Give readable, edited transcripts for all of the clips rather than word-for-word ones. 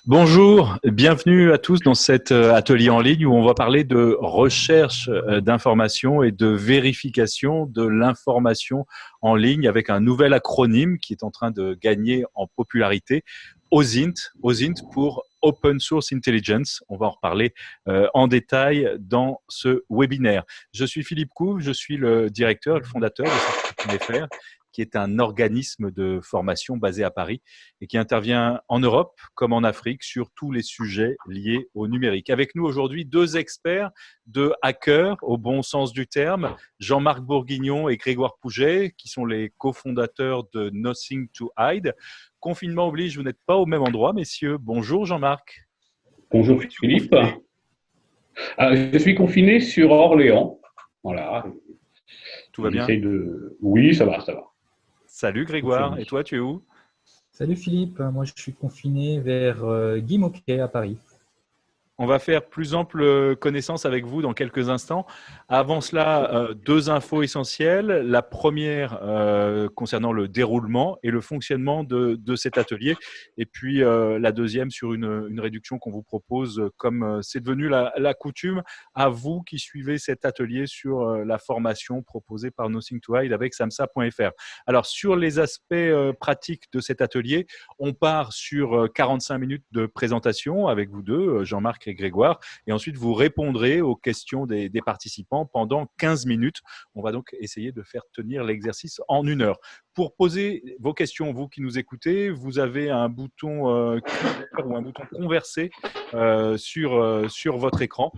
Bonjour, bienvenue à tous dans cet atelier en ligne où on va parler de recherche d'information et de vérification de l'information en ligne avec un nouvel acronyme qui est en train de gagner en popularité, OSINT, OSINT pour Open Source Intelligence. On va en reparler en détail dans ce webinaire. Je suis Philippe Couve, je suis le directeur et le fondateur de Certificat.fr, qui est un organisme de formation basé à Paris et qui intervient en Europe comme en Afrique sur tous les sujets liés au numérique. Avec nous aujourd'hui, deux experts de hackers au bon sens du terme, Jean-Marc Bourguignon et Grégoire Pouget, qui sont les cofondateurs de Nothing to Hide. Confinement oblige, vous n'êtes pas au même endroit, messieurs. Bonjour Jean-Marc. Bonjour Philippe. Je suis confiné sur Orléans. Voilà. Tout va bien? Oui, ça va, ça va. Salut Grégoire. Et toi, tu es où? Salut Philippe, moi je suis confiné vers Guy Môquet à Paris. On va faire plus ample connaissance avec vous dans quelques instants. Avant cela, deux infos essentielles. La première concernant le déroulement et le fonctionnement de cet atelier. Et puis la deuxième sur une réduction qu'on vous propose, comme c'est devenu la coutume, à vous qui suivez cet atelier sur la formation proposée par Nothing to Hide avec samsa.fr. Alors, sur les aspects pratiques de cet atelier, on part sur 45 minutes de présentation avec vous deux, Jean-Marc et Grégoire, et ensuite vous répondrez aux questions des participants pendant 15 minutes. On va donc essayer de faire tenir l'exercice en 1 heure. Pour poser vos questions, vous qui nous écoutez, vous avez un bouton ou un bouton converser sur votre écran.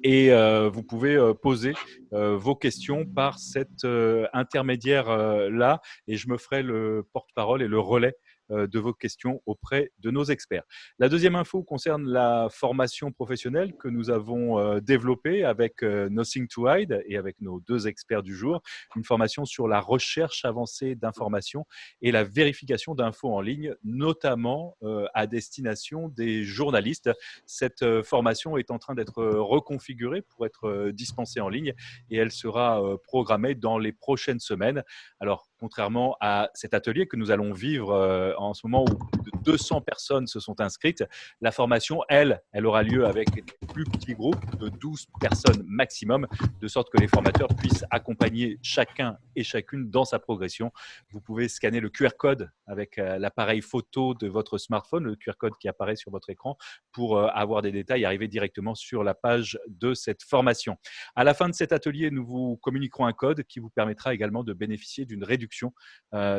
Et vous pouvez poser vos questions par cet intermédiaire-là, et je me ferai le porte-parole et le relais de vos questions auprès de nos experts. La deuxième info concerne la formation professionnelle que nous avons développée avec Nothing to Hide et avec nos deux experts du jour, une formation sur la recherche avancée d'informations et la vérification d'infos en ligne, notamment à destination des journalistes. Cette formation est en train d'être reconfigurée pour être dispensée en ligne et elle sera programmée dans les prochaines semaines. Alors, contrairement à cet atelier que nous allons vivre en ce moment où plus de 200 personnes se sont inscrites, la formation, elle aura lieu avec des plus petits groupes de 12 personnes maximum, de sorte que les formateurs puissent accompagner chacun et chacune dans sa progression. Vous pouvez scanner le QR code avec l'appareil photo de votre smartphone, le QR code qui apparaît sur votre écran, pour avoir des détails et arriver directement sur la page de cette formation. À la fin de cet atelier, nous vous communiquerons un code qui vous permettra également de bénéficier d'une réduction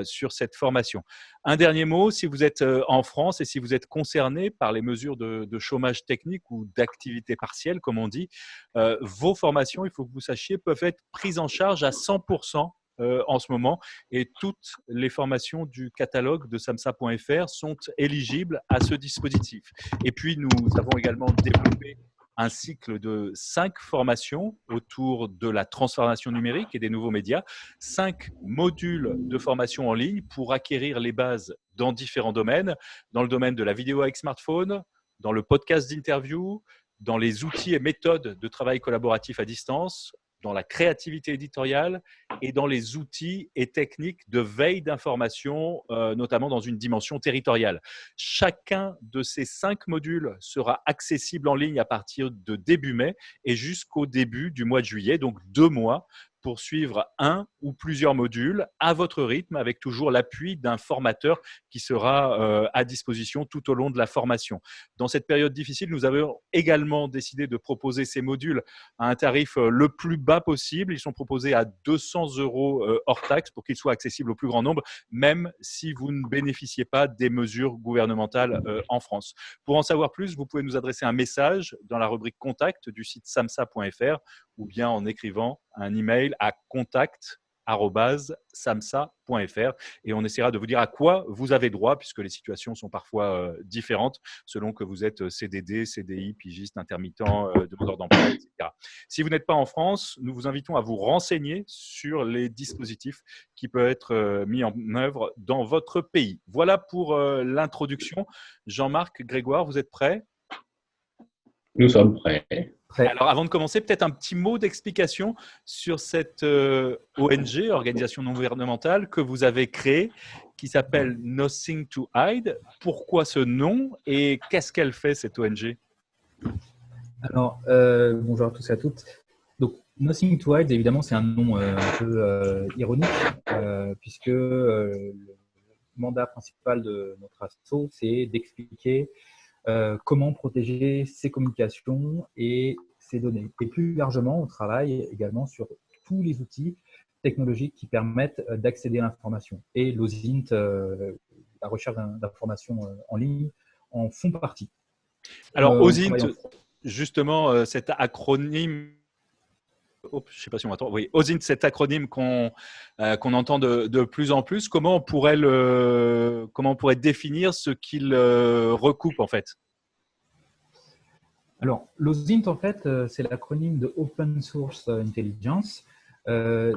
sur cette formation. Un dernier mot, si vous êtes en France et si vous êtes concerné par les mesures de chômage technique ou d'activité partielle, comme on dit, vos formations, il faut que vous sachiez, peuvent être prises en charge à 100% en ce moment, et toutes les formations du catalogue de samsa.fr sont éligibles à ce dispositif. Et puis, nous avons également développé un cycle de 5 formations autour de la transformation numérique et des nouveaux médias, 5 modules de formation en ligne pour acquérir les bases dans différents domaines, dans le domaine de la vidéo avec smartphone, dans le podcast d'interview, dans les outils et méthodes de travail collaboratif à distance, dans la créativité éditoriale et dans les outils et techniques de veille d'information, notamment dans une dimension territoriale. Chacun de ces 5 modules sera accessible en ligne à partir de début mai et jusqu'au début du mois de juillet, donc 2 mois, pour suivre un ou plusieurs modules à votre rythme, avec toujours l'appui d'un formateur qui sera à disposition tout au long de la formation. Dans cette période difficile, nous avons également décidé de proposer ces modules à un tarif le plus bas possible. Ils sont proposés à 200 € hors taxe pour qu'ils soient accessibles au plus grand nombre, même si vous ne bénéficiez pas des mesures gouvernementales en France. Pour en savoir plus, vous pouvez nous adresser un message dans la rubrique contact du site samsa.fr ou bien en écrivant un email à contact@samsa.fr, et on essaiera de vous dire à quoi vous avez droit, puisque les situations sont parfois différentes selon que vous êtes CDD, CDI, pigiste, intermittent, demandeur d'emploi, etc. Si vous n'êtes pas en France, nous vous invitons à vous renseigner sur les dispositifs qui peuvent être mis en œuvre dans votre pays. Voilà pour l'introduction. Jean-Marc, Grégoire, vous êtes prêts ? Nous sommes prêts. Alors, avant de commencer, peut-être un petit mot d'explication sur cette ONG, organisation non gouvernementale, que vous avez créée, qui s'appelle Nothing to Hide. Pourquoi ce nom et qu'est-ce qu'elle fait, cette ONG? Alors, bonjour à tous et à toutes. Donc, Nothing to Hide, évidemment, c'est un nom un peu ironique, puisque le mandat principal de notre asso, c'est d'expliquer comment protéger ses communications et ses données. Et plus largement, on travaille également sur tous les outils technologiques qui permettent d'accéder à l'information. Et l'OSINT, la recherche d'informations en ligne, en font partie. Alors, On travaille OSINT, justement, cet acronyme, je ne sais pas si on entend, oui, OSINT, cet acronyme qu'on entend de plus en plus, comment on pourrait définir ce qu'il recoupe en fait? Alors, l'OSINT, en fait, c'est l'acronyme de Open Source Intelligence.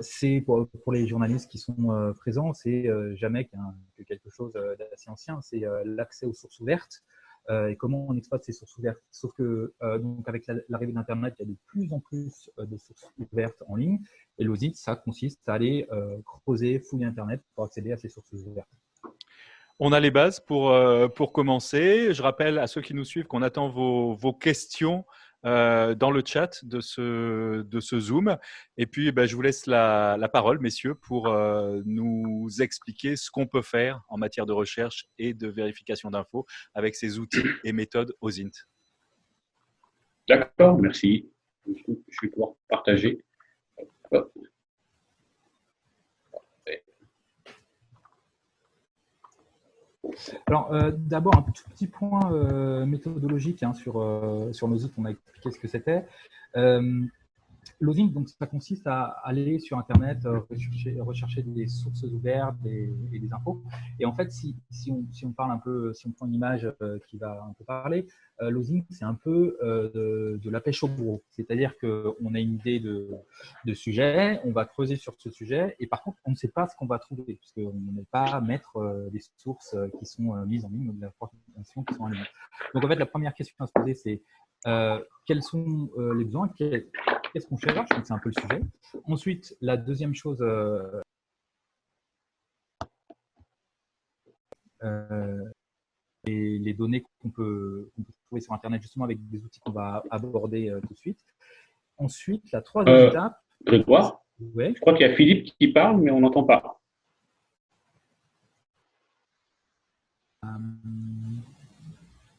C'est pour les journalistes qui sont présents, c'est jamais que quelque chose d'assez ancien, c'est l'accès aux sources ouvertes et comment on exploite ces sources ouvertes. Sauf que donc avec l'arrivée d'Internet, il y a de plus en plus de sources ouvertes en ligne et l'OSINT, ça consiste à aller creuser, fouiller Internet pour accéder à ces sources ouvertes. On a les bases pour commencer. Je rappelle à ceux qui nous suivent qu'on attend vos questions dans le chat de ce Zoom. Et puis, je vous laisse la parole, messieurs, pour nous expliquer ce qu'on peut faire en matière de recherche et de vérification d'infos avec ces outils et méthodes OSINT. D'accord, merci. Je vais pouvoir partager. Hop. Alors, d'abord, un tout petit point méthodologique sur l'OSINT, on a expliqué ce que c'était. L'OSINT, donc, ça consiste à aller sur Internet, rechercher des sources ouvertes et des infos. Et en fait, si on parle un peu, si on prend une image qui va un peu parler, l'OSINT, c'est un peu de la pêche au gros. C'est-à-dire qu'on a une idée de sujet, on va creuser sur ce sujet, et par contre, on ne sait pas ce qu'on va trouver, puisqu'on n'est pas maître des sources qui sont mises en ligne, ou de l'information qui sont en ligne. Donc, en fait, la première question à se poser, c'est quels sont les besoins, qu'est-ce qu'on cherche, donc c'est un peu le sujet. Ensuite, la deuxième chose, les données qu'on peut trouver sur Internet, justement avec des outils qu'on va aborder tout de suite. Ensuite, la troisième étape… Grégoire, ouais. Je crois qu'il y a Philippe qui parle, mais on n'entend pas.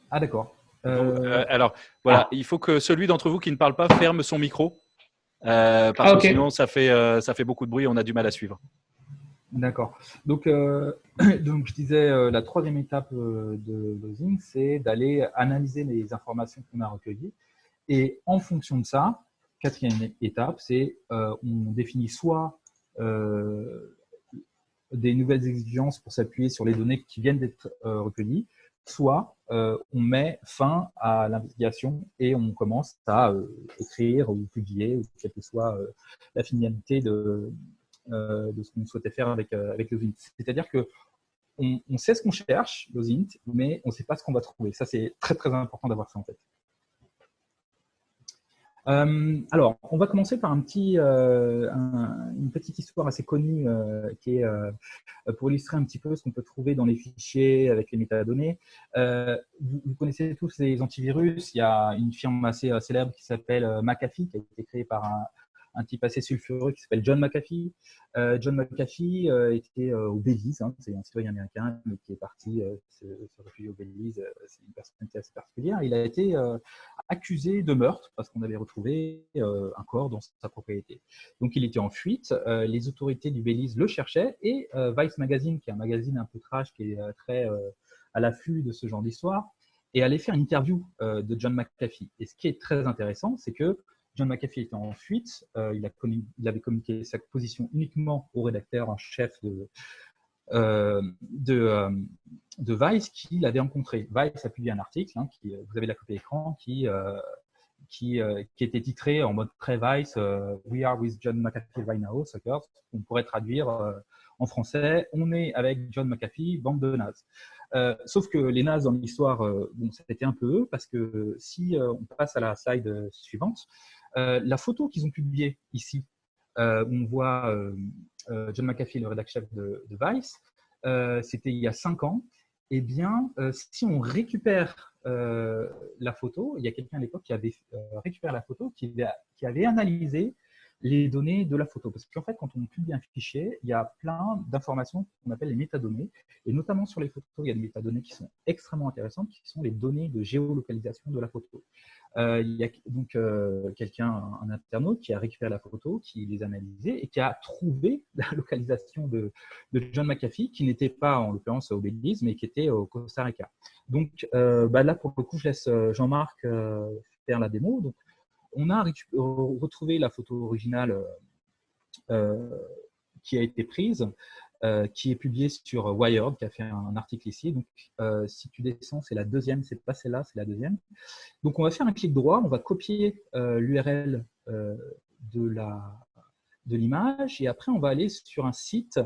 Ah, d'accord. Alors, voilà, il faut que celui d'entre vous qui ne parle pas ferme son micro, parce que sinon, ça fait beaucoup de bruit et on a du mal à suivre. D'accord. Donc, donc, je disais, la troisième étape de l'OSINT, c'est d'aller analyser les informations qu'on a recueillies. Et en fonction de ça, quatrième étape, c'est on définit soit des nouvelles exigences pour s'appuyer sur les données qui viennent d'être recueillies, soit on met fin à l'investigation et on commence à écrire ou publier, ou quelle que soit la finalité de ce qu'on souhaitait faire avec l'OSINT. C'est-à-dire que on sait ce qu'on cherche, l'OSINT, mais on ne sait pas ce qu'on va trouver. Ça, c'est très, très important d'avoir ça en tête. Alors, on va commencer par une petite histoire assez connue qui est pour illustrer un petit peu ce qu'on peut trouver dans les fichiers avec les métadonnées. Vous connaissez tous les antivirus. Il y a une firme assez célèbre qui s'appelle McAfee, qui a été créée par un type assez sulfureux qui s'appelle John McAfee. John McAfee était au Belize, c'est un citoyen américain mais qui est parti se réfugier au Belize. C'est une personnalité assez particulière. Il a été accusé de meurtre parce qu'on avait retrouvé un corps dans sa propriété. Donc il était en fuite. Les autorités du Belize le cherchaient et Vice Magazine, qui est un magazine un peu trash, qui est très à l'affût de ce genre d'histoire, et allait faire une interview de John McAfee. Et ce qui est très intéressant, c'est que John McAfee était en fuite, il avait communiqué sa position uniquement au rédacteur en chef de Vice qui l'avait rencontré. Vice a publié un article, vous avez la copie d'écran, qui était titré en mode très Vice, We are with John McAfee right now, suckers. On pourrait traduire en français, on est avec John McAfee, bande de nazes. Sauf que les nazes dans l'histoire, c'était un peu eux, parce que si on passe à la slide suivante, la photo qu'ils ont publiée ici, où on voit John McAfee, le rédacteur chef de Vice, c'était il y a 5 ans, eh bien, si on récupère la photo, il y a quelqu'un à l'époque qui avait récupéré la photo, qui avait analysé les données de la photo. Parce qu'en fait, quand on publie un fichier, il y a plein d'informations qu'on appelle les métadonnées. Et notamment sur les photos, il y a des métadonnées qui sont extrêmement intéressantes, qui sont les données de géolocalisation de la photo. Il y a donc quelqu'un, un internaute, qui a récupéré la photo, qui les a analysées et qui a trouvé la localisation de John McAfee, qui n'était pas en l'occurrence au Belize, mais qui était au Costa Rica. Donc là, pour le coup, je laisse Jean-Marc faire la démo. Donc, on a retrouvé la photo originale qui a été prise, qui est publiée sur Wired, qui a fait un article ici. Donc, si tu descends, c'est la deuxième, c'est pas celle-là, c'est la deuxième. Donc, on va faire un clic droit, on va copier l'URL de l'image et après, on va aller sur un site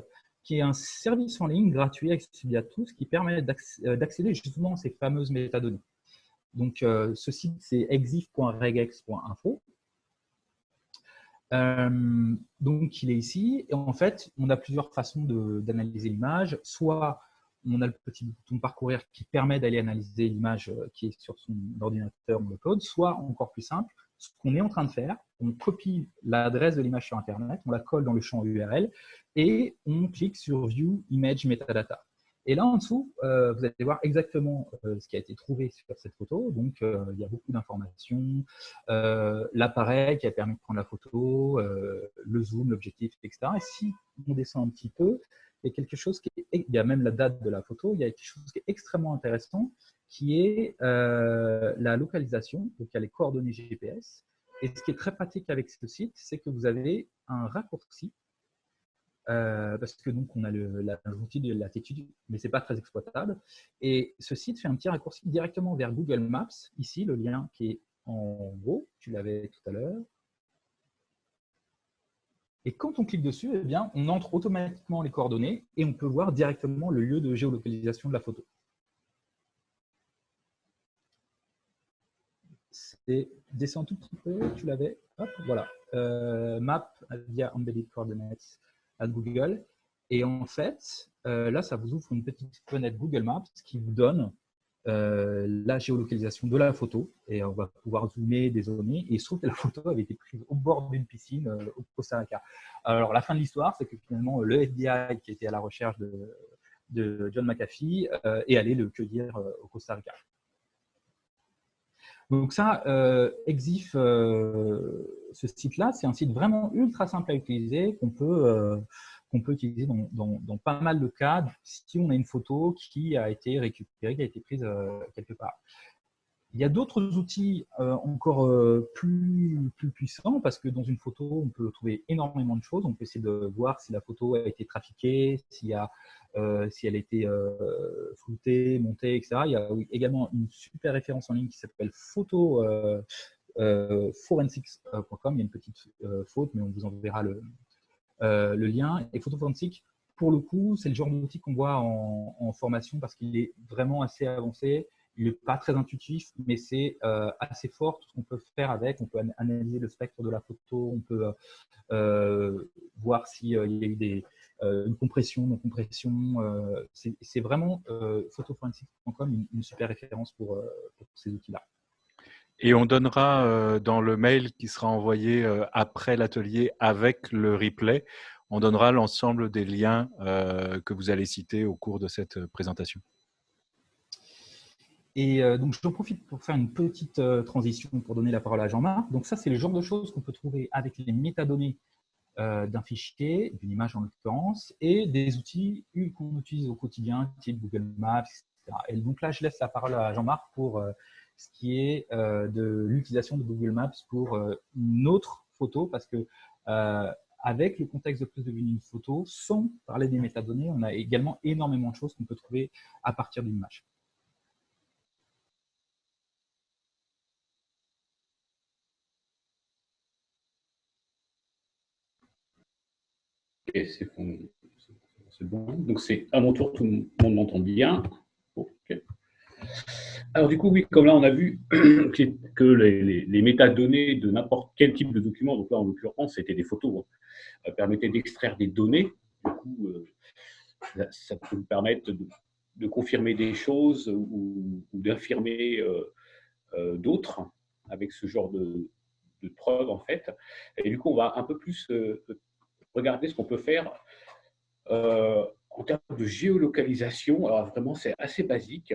qui est un service en ligne gratuit accessible à tous qui permet d'accéder justement à ces fameuses métadonnées. Donc, ce site, c'est exif.regex.info. Donc, il est ici. Et en fait, on a plusieurs façons d'analyser l'image. Soit on a le petit bouton parcourir qui permet d'aller analyser l'image qui est sur son ordinateur ou le code. Soit, encore plus simple, ce qu'on est en train de faire, on copie l'adresse de l'image sur Internet, on la colle dans le champ URL et on clique sur View Image Metadata. Et là, en dessous, vous allez voir exactement ce qui a été trouvé sur cette photo. Donc, il y a beaucoup d'informations, l'appareil qui a permis de prendre la photo, le zoom, l'objectif, etc. Et si on descend un petit peu, il y a quelque chose il y a même la date de la photo, il y a quelque chose qui est extrêmement intéressant, qui est la localisation. Donc, il y a les coordonnées GPS. Et ce qui est très pratique avec ce site, c'est que vous avez un raccourci parce que donc on a l'outil de latitude, mais c'est pas très exploitable. Et ce site fait un petit raccourci directement vers Google Maps. Ici, le lien qui est en haut, tu l'avais tout à l'heure. Et quand on clique dessus, eh bien, on entre automatiquement les coordonnées et on peut voir directement le lieu de géolocalisation de la photo. Descends tout petit peu, tu l'avais. Hop, voilà. Map via Embedded Coordinates à Google. Et en fait, là, ça vous ouvre une petite fenêtre Google Maps qui vous donne la géolocalisation de la photo. Et on va pouvoir zoomer, dézoomer. Et il se trouve que la photo avait été prise au bord d'une piscine au Costa Rica. Alors, la fin de l'histoire, c'est que finalement, le FBI qui était à la recherche de John McAfee est allé le cueillir au Costa Rica. Donc ça, Exif, ce site-là, c'est un site vraiment ultra simple à utiliser qu'on peut utiliser dans pas mal de cas si on a une photo qui a été récupérée, qui a été prise quelque part. Il y a d'autres outils encore plus puissants parce que dans une photo, on peut trouver énormément de choses. On peut essayer de voir si la photo a été trafiquée, si elle a été floutée, montée, etc. Il y a également une super référence en ligne qui s'appelle forensics.com. Il y a une petite faute, mais on vous enverra le lien. Et Photo Forensics, pour le coup, c'est le genre d'outil qu'on voit en formation parce qu'il est vraiment assez avancé. Il n'est pas très intuitif, mais c'est assez fort tout ce qu'on peut faire avec. On peut analyser le spectre de la photo, on peut voir s'il y a eu une compression, non compression. C'est vraiment photoforensics.com une super référence pour ces outils-là. Et on donnera dans le mail qui sera envoyé après l'atelier avec le replay, on donnera l'ensemble des liens que vous allez citer au cours de cette présentation. Et donc, j'en profite pour faire une petite transition pour donner la parole à Jean-Marc. Donc, ça, c'est le genre de choses qu'on peut trouver avec les métadonnées d'un fichier, d'une image en l'occurrence, et des outils qu'on utilise au quotidien, type Google Maps, etc. Et donc là, je laisse la parole à Jean-Marc pour ce qui est de l'utilisation de Google Maps pour une autre photo, parce que avec le contexte de prise de vue d'une photo, sans parler des métadonnées, on a également énormément de choses qu'on peut trouver à partir d'une image. Ok, c'est bon. Donc, c'est à mon tour, tout le monde m'entend bien. Okay. Alors, du coup, oui, comme là, on a vu que les métadonnées de n'importe quel type de document, donc là, en l'occurrence, c'était des photos, permettaient d'extraire des données. Du coup, ça peut me permettre de confirmer des choses ou d'infirmer d'autres avec ce genre de preuves, en fait. Et du coup, on va un peu plus regarder ce qu'on peut faire en termes de géolocalisation. Alors, vraiment, c'est assez basique.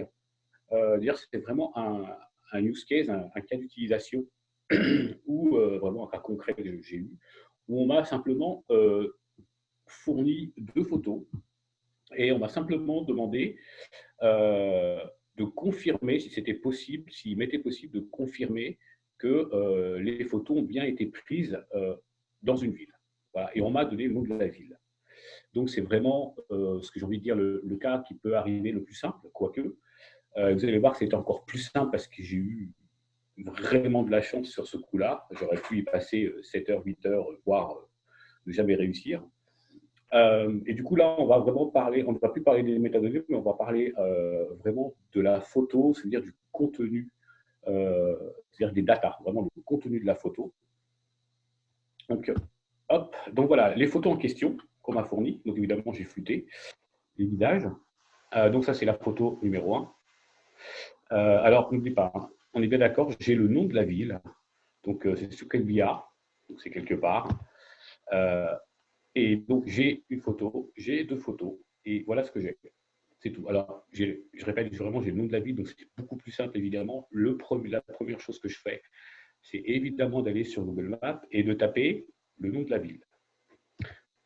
Dire c'est vraiment un use case, un cas d'utilisation ou vraiment un cas concret que j'ai eu, où on m'a simplement fourni 2 photos et on m'a simplement demandé de confirmer si c'était possible, s'il m'était possible de confirmer que les photos ont bien été prises dans une ville. Voilà. Et on m'a donné le nom de la ville. Donc c'est vraiment ce que j'ai envie de dire le cas qui peut arriver le plus simple, quoique. Vous allez voir que c'était encore plus simple parce que j'ai eu vraiment de la chance sur ce coup-là. J'aurais pu y passer 7 heures, 8 heures, voire ne jamais réussir. Et du coup, là, on va vraiment parler, on ne va plus parler des métadonnées, mais on va parler vraiment de la photo, c'est-à-dire du contenu, c'est-à-dire des datas, vraiment le contenu de la photo. Donc, hop, donc voilà, les photos en question qu'on m'a fournies. Donc évidemment, j'ai flouté les visages. Donc ça, c'est la photo numéro 1. Alors, n'oublie pas, hein, on est bien d'accord, j'ai le nom de la ville. Donc, c'est Sukelvia, donc c'est quelque part. Et donc, j'ai une photo, j'ai 2 photos, et voilà ce que j'ai. C'est tout. Alors, je répète, vraiment, j'ai le nom de la ville, donc c'est beaucoup plus simple, évidemment. La première chose que je fais, c'est évidemment d'aller sur Google Maps et de taper le nom de la ville.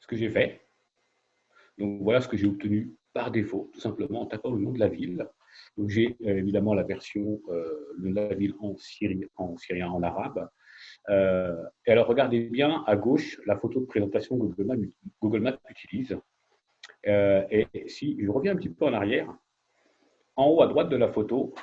Ce que j'ai fait, donc voilà ce que j'ai obtenu par défaut, tout simplement en tapant le nom de la ville. Donc j'ai évidemment la version, le nom de la ville en syrien, en arabe. Et alors regardez bien à gauche la photo de présentation que Google Maps utilise. Et si je reviens un petit peu en arrière, en haut à droite de la photo,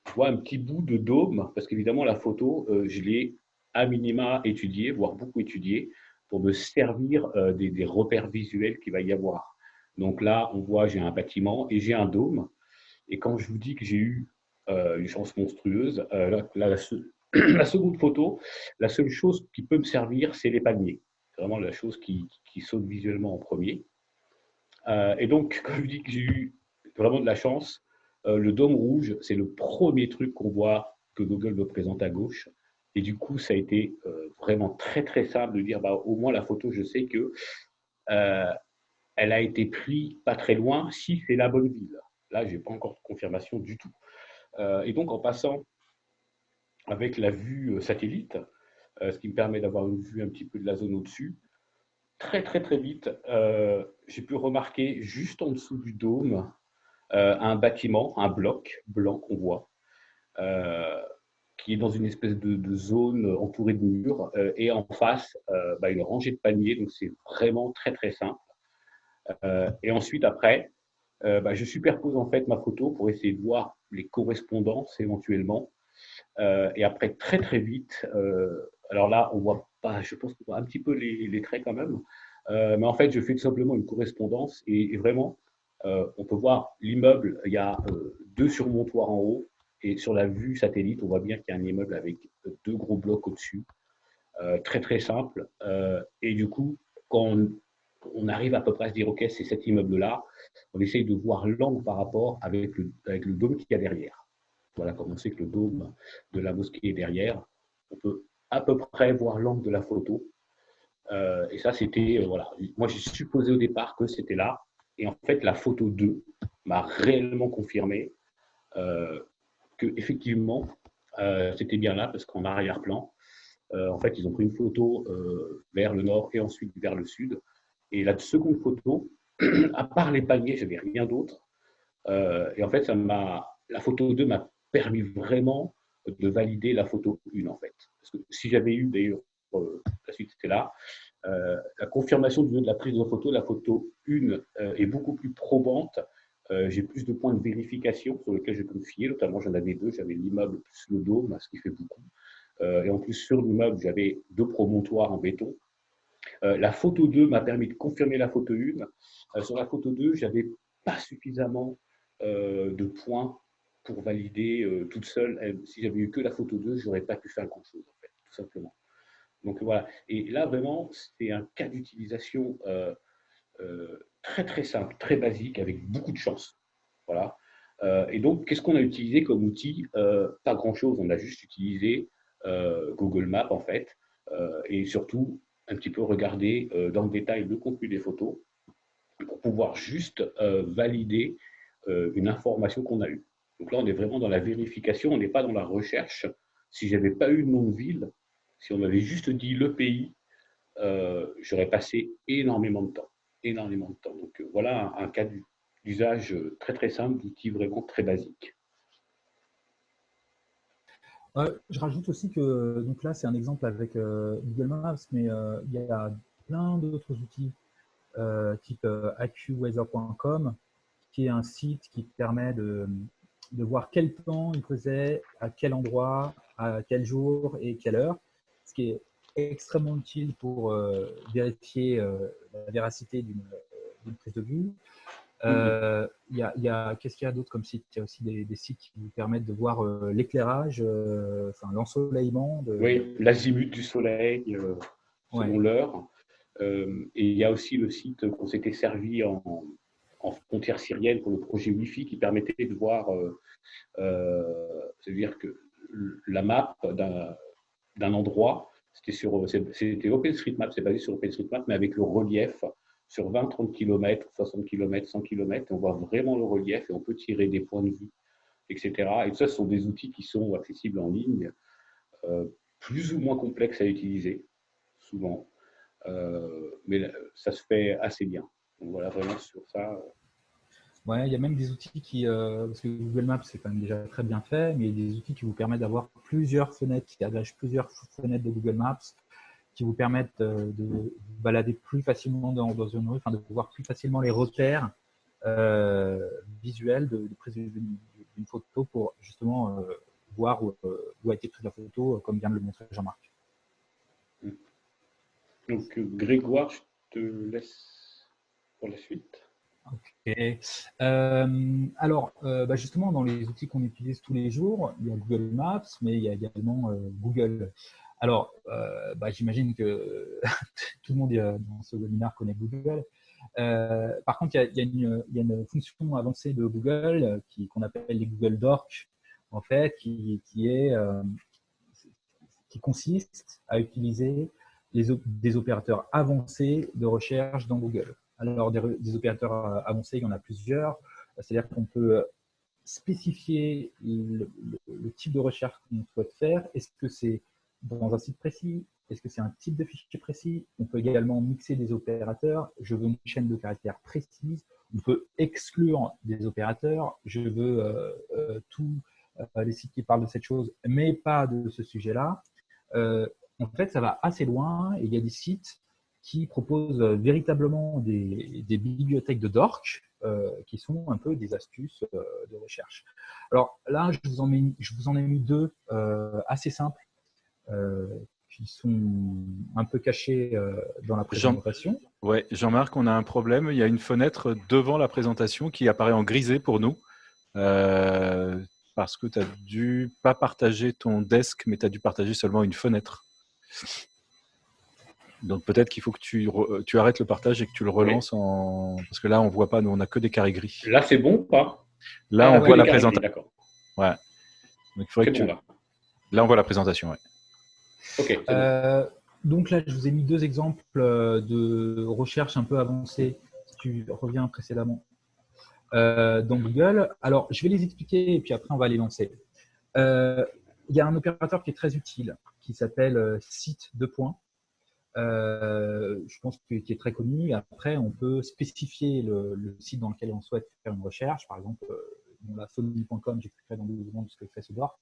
je vois un petit bout de dôme, parce qu'évidemment la photo, je l'ai à minima étudiée, voire beaucoup étudiée, pour me servir des repères visuels qu'il va y avoir. Donc là, on voit, j'ai un bâtiment et j'ai un dôme. Et quand je vous dis que j'ai eu une chance monstrueuse, la seconde photo, la seule chose qui peut me servir, c'est les palmiers. C'est vraiment la chose qui saute visuellement en premier. Et donc, quand je dis que j'ai eu vraiment de la chance, le dôme rouge, c'est le premier truc qu'on voit que Google me présente à gauche. Et du coup, ça a été vraiment très très simple de dire, bah, au moins la photo, je sais que elle a été prise pas très loin, si c'est la bonne ville. Là, je n'ai pas encore de confirmation du tout. Et donc, en passant avec la vue satellite, ce qui me permet d'avoir une vue un petit peu de la zone au-dessus, très très très vite, j'ai pu remarquer juste en dessous du dôme un bâtiment, un bloc blanc qu'on voit, qui est dans une espèce de zone entourée de murs, et en face, une rangée de paniers, donc c'est vraiment très très simple. Et ensuite, après, je superpose en fait ma photo pour essayer de voir les correspondances éventuellement. Et après, très très vite, alors là, on voit pas, je pense qu'on voit un petit peu les traits quand même, mais en fait, je fais tout simplement une correspondance et vraiment, on peut voir l'immeuble, il y a 2 surmontoirs en haut et sur la vue satellite, on voit bien qu'il y a un immeuble avec 2 gros blocs au-dessus, très très simple. Et du coup, quand on arrive à peu près à se dire, ok, c'est cet immeuble-là, on essaye de voir l'angle par rapport avec le dôme qu'il y a derrière. Voilà, comme on sait que le dôme de la mosquée est derrière, on peut à peu près voir l'angle de la photo. Et ça, c'était, voilà. Moi, j'ai supposé au départ que c'était là. Et en fait, la photo 2 m'a réellement confirmé que effectivement, c'était bien là, parce qu'en arrière-plan, en fait, ils ont pris une photo vers le nord et ensuite vers le sud. Et la seconde photo, à part les paniers, je n'avais rien d'autre. Et en fait, la photo 2 m'a permis vraiment de valider la photo 1, en fait. Parce que si j'avais eu, d'ailleurs, la suite c'était là, la confirmation de la prise de photo, la photo 1 est beaucoup plus probante. J'ai plus de points de vérification sur lesquels je peux me fier, notamment j'en avais 2, j'avais l'immeuble plus le dôme, ce qui fait beaucoup. Et en plus, sur l'immeuble, j'avais 2 promontoires en béton. La photo 2 m'a permis de confirmer la photo 1. Sur la photo 2, je n'avais pas suffisamment de points pour valider toute seule. Si j'avais eu que la photo 2, je n'aurais pas pu faire grand-chose, en fait, tout simplement. Donc voilà. Et là, vraiment, c'est un cas d'utilisation très très simple, très basique, avec beaucoup de chance. Voilà. Et donc, qu'est-ce qu'on a utilisé comme outil? Pas grand-chose, on a juste utilisé Google Maps en fait, et surtout un petit peu regarder dans le détail le contenu des photos pour pouvoir juste valider une information qu'on a eue. Donc là, on est vraiment dans la vérification, on n'est pas dans la recherche. Si je n'avais pas eu le nom de ville, si on m'avait juste dit le pays, j'aurais passé énormément de temps. Énormément de temps. Donc voilà un cas d'usage très très simple, d'outils vraiment très basiques. Je rajoute aussi que, donc là, c'est un exemple avec Google Maps, mais il y a plein d'autres outils type AccuWeather.com, qui est un site qui permet de voir quel temps il faisait, à quel endroit, à quel jour et quelle heure, ce qui est extrêmement utile pour vérifier la véracité d'une prise de vue. Qu'est-ce qu'il y a d'autre comme site? Il y a aussi des sites qui vous permettent de voir l'éclairage, l'ensoleillement. Oui, l'azimut du soleil, selon l'heure. Et il y a aussi le site qu'on s'était servi en frontière syrienne pour le projet Wi-Fi qui permettait de voir, c'est-à-dire que la map d'un endroit, c'était OpenStreetMap, c'est basé sur OpenStreetMap, mais avec le relief sur 20, 30 km, 60 km, 100 km, et on voit vraiment le relief et on peut tirer des points de vue, etc. Et ça, ce sont des outils qui sont accessibles en ligne, plus ou moins complexes à utiliser, souvent, mais ça se fait assez bien. Donc voilà, vraiment sur ça. Ouais, il y a même des outils parce que Google Maps, c'est quand même déjà très bien fait, mais il y a des outils qui vous permettent d'avoir plusieurs fenêtres, qui agrègent plusieurs fenêtres de Google Maps, qui vous permettent de vous balader plus facilement dans une rue, de voir plus facilement les repères visuels de prise d'une photo pour justement voir où a été prise la photo, comme vient de le montrer Jean-Marc. Donc Grégoire, je te laisse pour la suite. Ok. Alors, justement, dans les outils qu'on utilise tous les jours, il y a Google Maps, mais il y a également Google. Alors, j'imagine que tout le monde dans ce webinaire connaît Google. Par contre, il y a une fonction avancée de Google qu'on appelle les Google Docs, en fait, qui consiste à utiliser des opérateurs avancés de recherche dans Google. Alors, des opérateurs avancés, il y en a plusieurs. C'est-à-dire qu'on peut spécifier le type de recherche qu'on souhaite faire. Est-ce que c'est dans un site précis? Est-ce que c'est un type de fichier précis? On peut également mixer des opérateurs. Je veux une chaîne de caractères précise. On peut exclure des opérateurs. Je veux tous les sites qui parlent de cette chose, mais pas de ce sujet-là. En fait, ça va assez loin et il y a des sites qui proposent véritablement des bibliothèques de dork qui sont un peu des astuces de recherche. Alors là, je vous en ai mis deux assez simples qui sont un peu cachés dans la présentation. Ouais, Jean-Marc, on a un problème. Il y a une fenêtre devant la présentation qui apparaît en grisé pour nous. Parce que tu n'as dû pas partager ton desk, mais tu as dû partager seulement une fenêtre. Donc peut-être qu'il faut que tu arrêtes le partage et que tu le relances parce que là, on ne voit pas, nous, on n'a que des carrés gris. Là, c'est bon ou pas? Là, on voit la présentation. D'accord. Ouais. Donc, il faudrait que là, on voit la présentation, ouais. Ok. Donc là, je vous ai mis deux exemples de recherche un peu avancées. Si tu reviens précédemment. Dans Google. Alors, je vais les expliquer et puis après, on va les lancer. Il y a un opérateur qui est très utile qui s'appelle site 2 points. Je pense qu'il est très connu. Après, on peut spécifier le site dans lequel on souhaite faire une recherche. Par exemple, la sony.com, j'expliquerai dans 2 secondes ce que fait ce dork,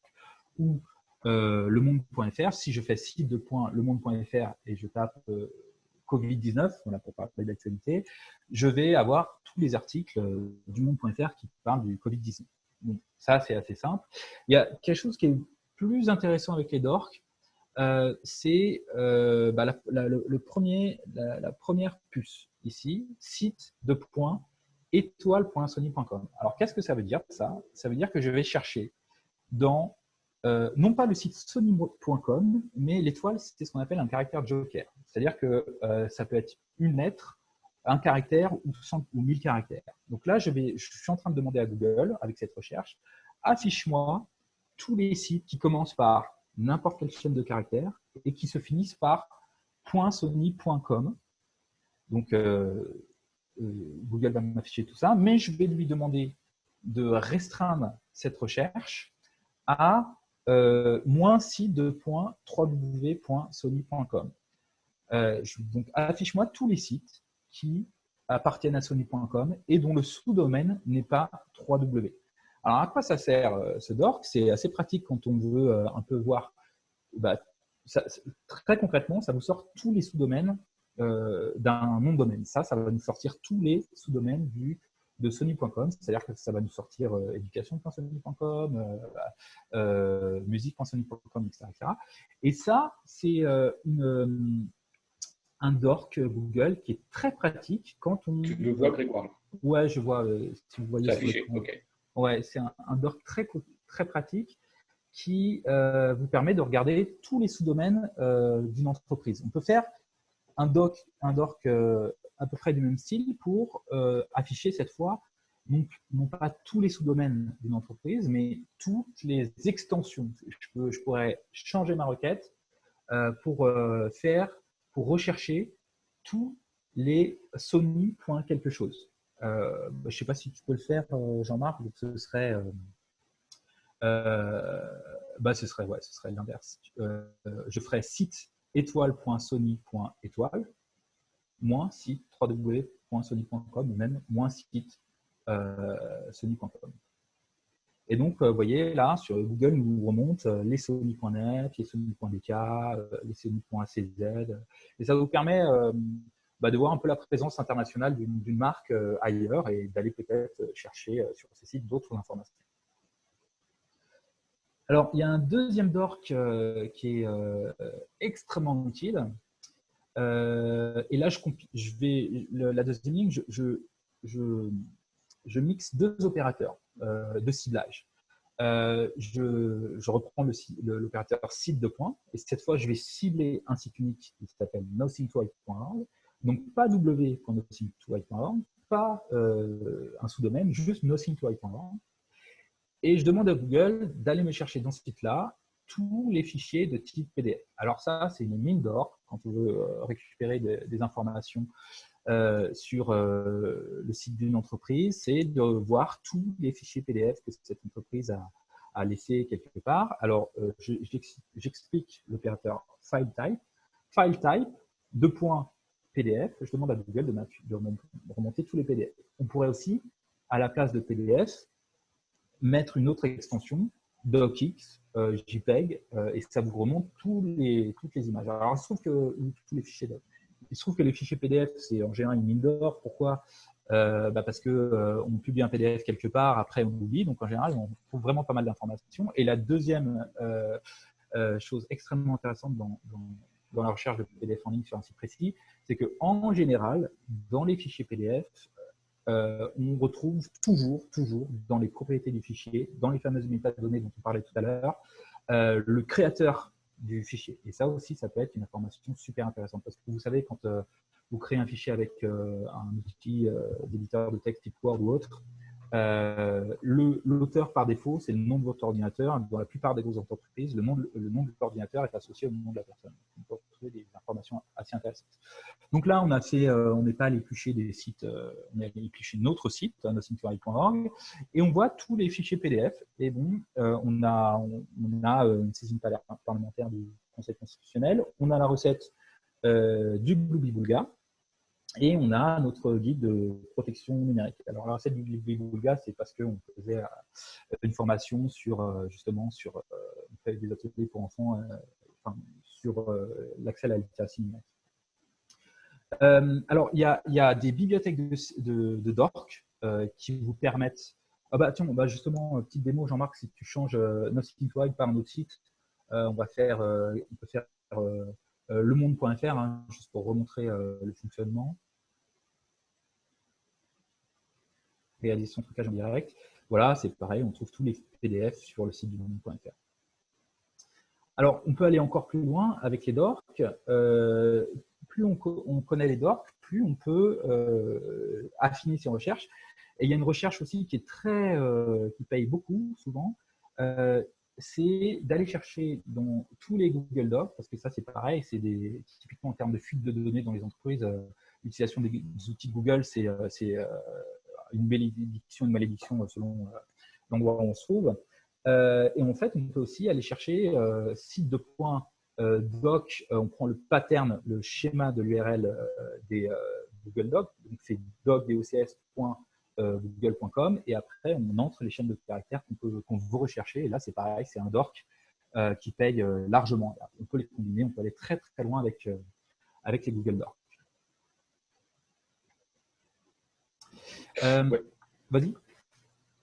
ou lemonde.fr. Si je fais site 2 points, lemonde.fr et je tape Covid-19, voilà, pour parler d'actualité, je vais avoir tous les articles du monde.fr qui parlent du Covid-19. Donc, ça, c'est assez simple. Il y a quelque chose qui est plus intéressant avec les dorks, c'est la première puce ici, site de point étoile.sony.com. Alors, qu'est-ce que ça veut dire ça? Ça veut dire que je vais chercher dans, non pas le site sony.com, mais l'étoile, c'est ce qu'on appelle un caractère joker. C'est-à-dire que ça peut être une lettre un caractère ou 100 ou 1000 caractères. Donc là, je suis en train de demander à Google, avec cette recherche, affiche-moi tous les sites qui commencent par n'importe quelle chaîne de caractères et qui se finissent par .sony.com. Donc, Google va m'afficher tout ça, mais je vais lui demander de restreindre cette recherche à -site de .www.sony.com. Donc, affiche-moi tous les sites qui appartiennent à sony.com et dont le sous-domaine n'est pas 3W. Alors, à quoi ça sert ce dork? C'est assez pratique quand on veut un peu voir. Très concrètement, ça vous sort tous les sous-domaines d'un nom de domaine. Ça va nous sortir tous les sous-domaines de sony.com, c'est-à-dire que ça va nous sortir éducation.sony.com, musique.sony.com, etc. Et ça, c'est un dork Google qui est très pratique quand on… Tu le vois, Grégoire? Ouais, je vois, si vous voyez. C'est affiché, ok. Ouais, c'est un dork très pratique qui vous permet de regarder tous les sous-domaines d'une entreprise. On peut faire un dork à peu près du même style pour afficher cette fois, donc, non pas tous les sous-domaines d'une entreprise, mais toutes les extensions. Je pourrais changer ma requête pour rechercher tous les Sony quelque chose. Je ne sais pas si tu peux le faire, Jean-Marc, donc ce serait… ce serait l'inverse. Je ferais site étoile.sony.étoile moins site www.sony.com ou même moins site sony.com. Et donc, vous voyez, là, sur Google, nous remonte les sony.net, les sony.dk, les sony.acz. Et ça vous permet de voir un peu la présence internationale d'une marque ailleurs et d'aller peut-être chercher sur ces sites d'autres informations. Alors, il y a un deuxième dork qui est extrêmement utile. Et là, la deuxième ligne, je mixe deux opérateurs de ciblage. Je reprends l'opérateur site de point, et cette fois, je vais cibler un site unique qui s'appelle nothingtohide.org. Donc, pas w.nothingtohide.org, pas un sous-domaine, juste nothingtohide.org. Et je demande à Google d'aller me chercher dans ce site-là tous les fichiers de type PDF. Alors ça, c'est une mine d'or quand on veut récupérer des informations sur le site d'une entreprise, c'est de voir tous les fichiers PDF que cette entreprise a laissés quelque part. Alors, j'explique l'opérateur FileType. FileType, PDF, je demande à Google de remonter tous les PDF. On pourrait aussi, à la place de PDF, mettre une autre extension, DocX, JPEG, et ça vous remonte toutes les images. Alors, il se trouve que tous les fichiers il se trouve que les fichiers PDF, c'est en général une mine d'or. Pourquoi? Parce qu'on publie un PDF quelque part, après on oublie. Donc, en général, on trouve vraiment pas mal d'informations. Et la deuxième chose extrêmement intéressante dans la recherche de PDF en ligne sur un site précis, c'est qu'en général, dans les fichiers PDF, on retrouve toujours dans les propriétés du fichier, dans les fameuses métadonnées dont on parlait tout à l'heure, le créateur du fichier. Et ça aussi, ça peut être une information super intéressante parce que vous savez, quand vous créez un fichier avec un outil d'éditeur de texte type Word ou autre, l'auteur par défaut, c'est le nom de votre ordinateur. Dans la plupart des grosses entreprises, le nom de l'ordinateur est associé au nom de la personne. On peut retrouver des informations assez intéressantes. Donc là, on n'est pas allé éplucher des sites, on est allé éplucher notre site, nothingtohide.org, et on voit tous les fichiers PDF. Et bon, on a une saisine parlementaire du Conseil constitutionnel, on a la recette du Gloubi-Boulga, et on a notre guide de protection numérique. Alors, la recette du Gloubi-Boulga, c'est parce qu'on faisait une formation justement sur des ateliers pour enfants, sur l'accès à la littératie numérique. Alors, il y a des bibliothèques de dork qui vous permettent… justement, petite démo, Jean-Marc, si tu changes nothingtohide par un autre site, on peut faire lemonde.fr, hein, juste pour remontrer le fonctionnement. Réaliser son trucage en direct. Voilà, c'est pareil, on trouve tous les PDF sur le site du lemonde.fr. Alors, on peut aller encore plus loin avec les dorks. plus on connaît les dorks, plus on peut affiner ses recherches. Et il y a une recherche aussi qui est qui paye beaucoup souvent, c'est d'aller chercher dans tous les Google Docs, parce que ça c'est pareil, c'est typiquement en termes de fuite de données dans les entreprises, l'utilisation des outils de Google, c'est une bénédiction, une malédiction selon l'endroit où on se trouve. Et en fait, on peut aussi aller chercher site de points doc, on prend le pattern, le schéma de l'URL des Google Docs, donc c'est docdocs.google.com, et après on entre les chaînes de caractères qu'on veut rechercher, et là c'est pareil, c'est un doc qui paye largement. On peut les combiner, on peut aller très très loin avec les Google Docs. Ouais. Vas-y.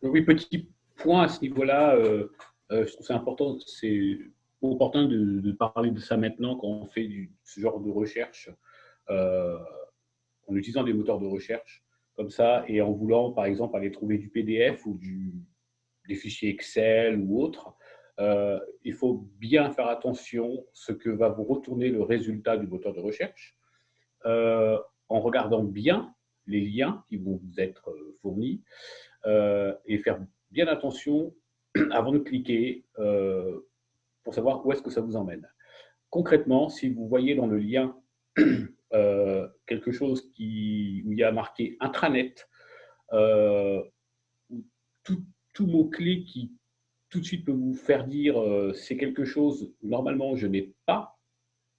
Oui, petit point à ce niveau-là, je trouve c'est important, c'est opportun de parler de ça maintenant quand on fait ce genre de recherche, en utilisant des moteurs de recherche comme ça et en voulant, par exemple, aller trouver du PDF ou des fichiers Excel ou autres. Il faut bien faire attention à ce que va vous retourner le résultat du moteur de recherche en regardant bien les liens qui vont vous être fournis et faire bien attention avant de cliquer pour savoir où est-ce que ça vous emmène. Concrètement, si vous voyez dans le lien quelque chose où il y a marqué intranet, tout mot-clé qui tout de suite peut vous faire dire c'est quelque chose, normalement, je n'ai pas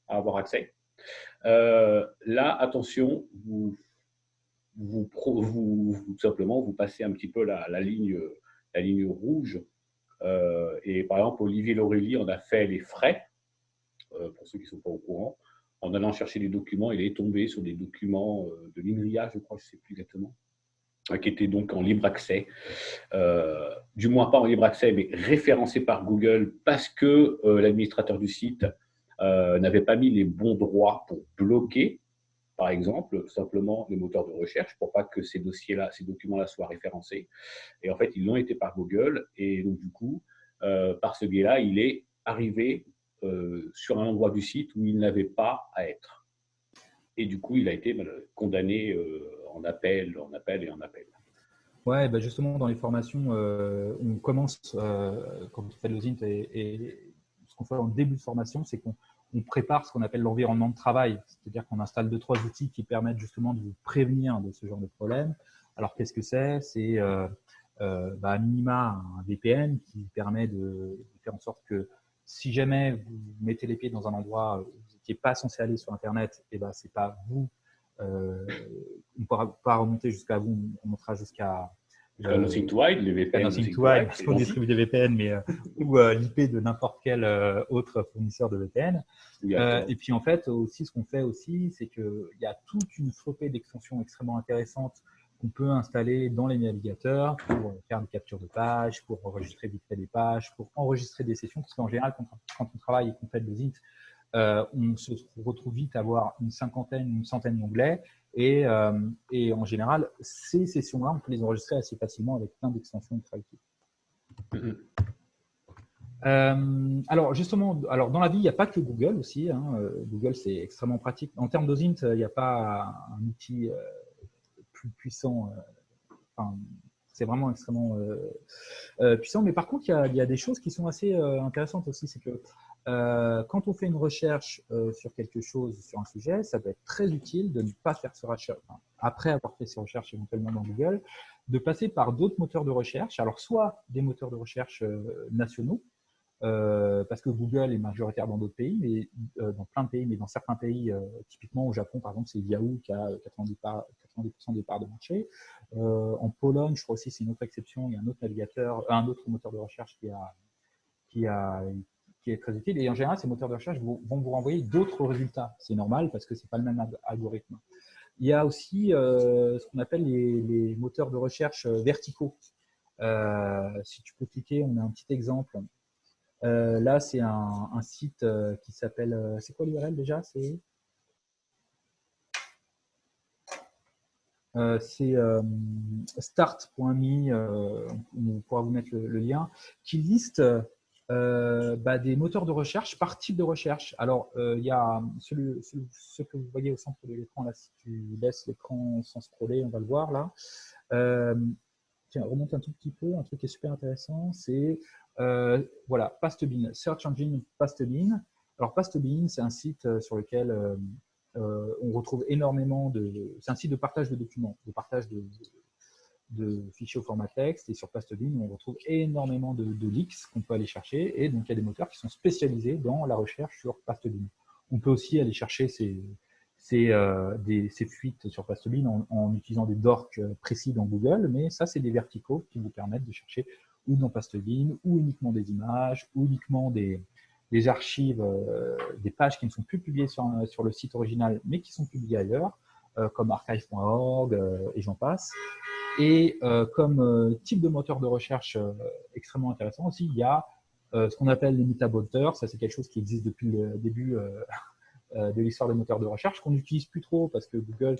à avoir accès. Là, attention, simplement, vous passez un petit peu la ligne rouge. Et par exemple, Olivier Laurélie en a fait les frais, pour ceux qui ne sont pas au courant, en allant chercher des documents. Il est tombé sur des documents de l'INRIA, je crois, je ne sais plus exactement, qui étaient donc en libre accès. Du moins pas en libre accès, mais référencés par Google parce que l'administrateur du site n'avait pas mis les bons droits pour bloquer, par exemple, simplement les moteurs de recherche pour pas que ces dossiers-là, ces documents-là soient référencés. Et en fait, ils l'ont été par Google. Et donc, du coup, par ce biais-là, il est arrivé sur un endroit du site où il n'avait pas à être. Et du coup, il a été condamné en appel et en appel. Ouais, bah justement, dans les formations, on commence, quand on fait de l'OSINT, et ce qu'on fait en début de formation, c'est qu'on prépare ce qu'on appelle l'environnement de travail. C'est-à-dire qu'on installe 2-3 outils qui permettent justement de vous prévenir de ce genre de problème. Alors, qu'est-ce que c'est? C'est à minima un VPN qui permet de faire en sorte que si jamais vous mettez les pieds dans un endroit où vous n'étiez pas censé aller sur Internet, et ben c'est pas vous. On ne pourra pas remonter jusqu'à vous, on montera jusqu'à Nothing to hide, les VPN. Nothing to hide, parce qu'on distribue des VPN, mais ou l'IP de n'importe quel autre fournisseur de VPN. Et puis en fait, aussi, ce qu'on fait aussi, c'est qu'il y a toute une flopée d'extensions extrêmement intéressantes qu'on peut installer dans les navigateurs pour faire des captures de pages, pour enregistrer vite fait des pages, pour enregistrer des sessions, parce qu'en général, quand on travaille et qu'on fait de l'OSINT, on se retrouve vite à avoir une centaine d'onglets. Et en général, ces sessions-là, on peut les enregistrer assez facilement avec plein d'extensions très utiles. Alors justement, dans la vie, il n'y a pas que Google aussi. Google, c'est extrêmement pratique. En termes d'OSINT, il n'y a pas un outil plus puissant. C'est vraiment extrêmement puissant. Mais par contre, il y a des choses qui sont assez intéressantes aussi. C'est que quand on fait une recherche sur quelque chose, sur un sujet, ça peut être très utile de ne pas faire ce recherche, après avoir fait ses recherches éventuellement dans Google, de passer par d'autres moteurs de recherche. Alors, soit des moteurs de recherche nationaux, parce que Google est majoritaire dans d'autres pays, mais dans plein de pays, mais dans certains pays, typiquement au Japon, par exemple, c'est Yahoo qui a 90% des parts de marché. En Pologne, je crois aussi, c'est une autre exception, il y a un autre navigateur, un autre moteur de recherche qui est très utile. Et en général, ces moteurs de recherche vont vous renvoyer d'autres résultats. C'est normal parce que ce n'est pas le même algorithme. Il y a aussi ce qu'on appelle les moteurs de recherche verticaux. Si tu peux cliquer, on a un petit exemple. Là, c'est un site qui s'appelle… c'est quoi l'URL déjà? C'est start.me, on pourra vous mettre le lien, qui liste des moteurs de recherche par type de recherche. Alors, il y a ce que vous voyez au centre de l'écran, là, si tu laisses l'écran sans scroller, on va le voir là. Tiens, remonte un tout petit peu, un truc qui est super intéressant, c'est voilà, Pastebin, Search Engine Pastebin. Alors, Pastebin, c'est un site sur lequel on retrouve énormément de… C'est un site de partage de documents, de partage de fichiers au format texte. Et sur Pastebin, on retrouve énormément de leaks qu'on peut aller chercher. Et donc, il y a des moteurs qui sont spécialisés dans la recherche sur Pastebin. On peut aussi aller chercher ces fuites sur Pastebin en utilisant des dorks précis dans Google, mais ça, c'est des verticaux qui vous permettent de chercher ou dans Pastebin, ou uniquement des images, ou uniquement des archives, des pages qui ne sont plus publiées sur le site original, mais qui sont publiées ailleurs, comme archive.org et j'en passe. Et comme type de moteur de recherche extrêmement intéressant aussi, il y a ce qu'on appelle les metabolters. Ça, c'est quelque chose qui existe depuis le début de l'histoire des moteurs de recherche, qu'on n'utilise plus trop parce que Google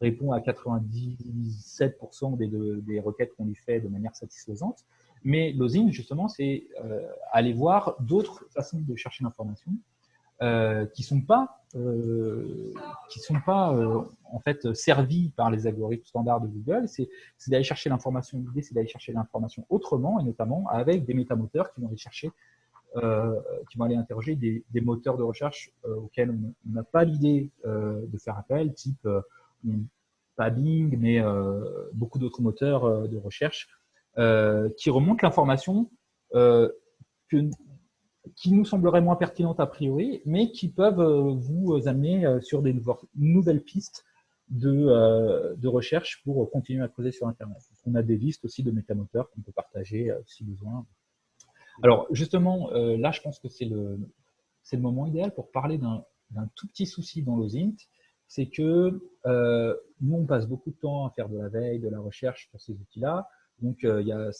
répond à 97% des requêtes qu'on lui fait de manière satisfaisante. Mais l'OSINT, justement, c'est aller voir d'autres façons de chercher l'information qui sont pas en fait servis par les algorithmes standards de Google. C'est d'aller chercher l'information. L'idée, c'est d'aller chercher l'information autrement, et notamment avec des métamoteurs qui vont aller chercher qui vont aller interroger des moteurs de recherche auxquels on n'a pas l'idée de faire appel, type pas Bing, mais beaucoup d'autres moteurs de recherche qui remontent l'information qui nous semblerait moins pertinente a priori, mais qui peuvent vous amener sur des nouvelles pistes de recherche pour continuer à creuser sur Internet. On a des listes aussi de métamoteurs qu'on peut partager si besoin. Alors justement, là, je pense que c'est le moment idéal pour parler d'un tout petit souci dans l'OSINT, c'est que nous, on passe beaucoup de temps à faire de la veille, de la recherche sur ces outils-là. Donc, il y a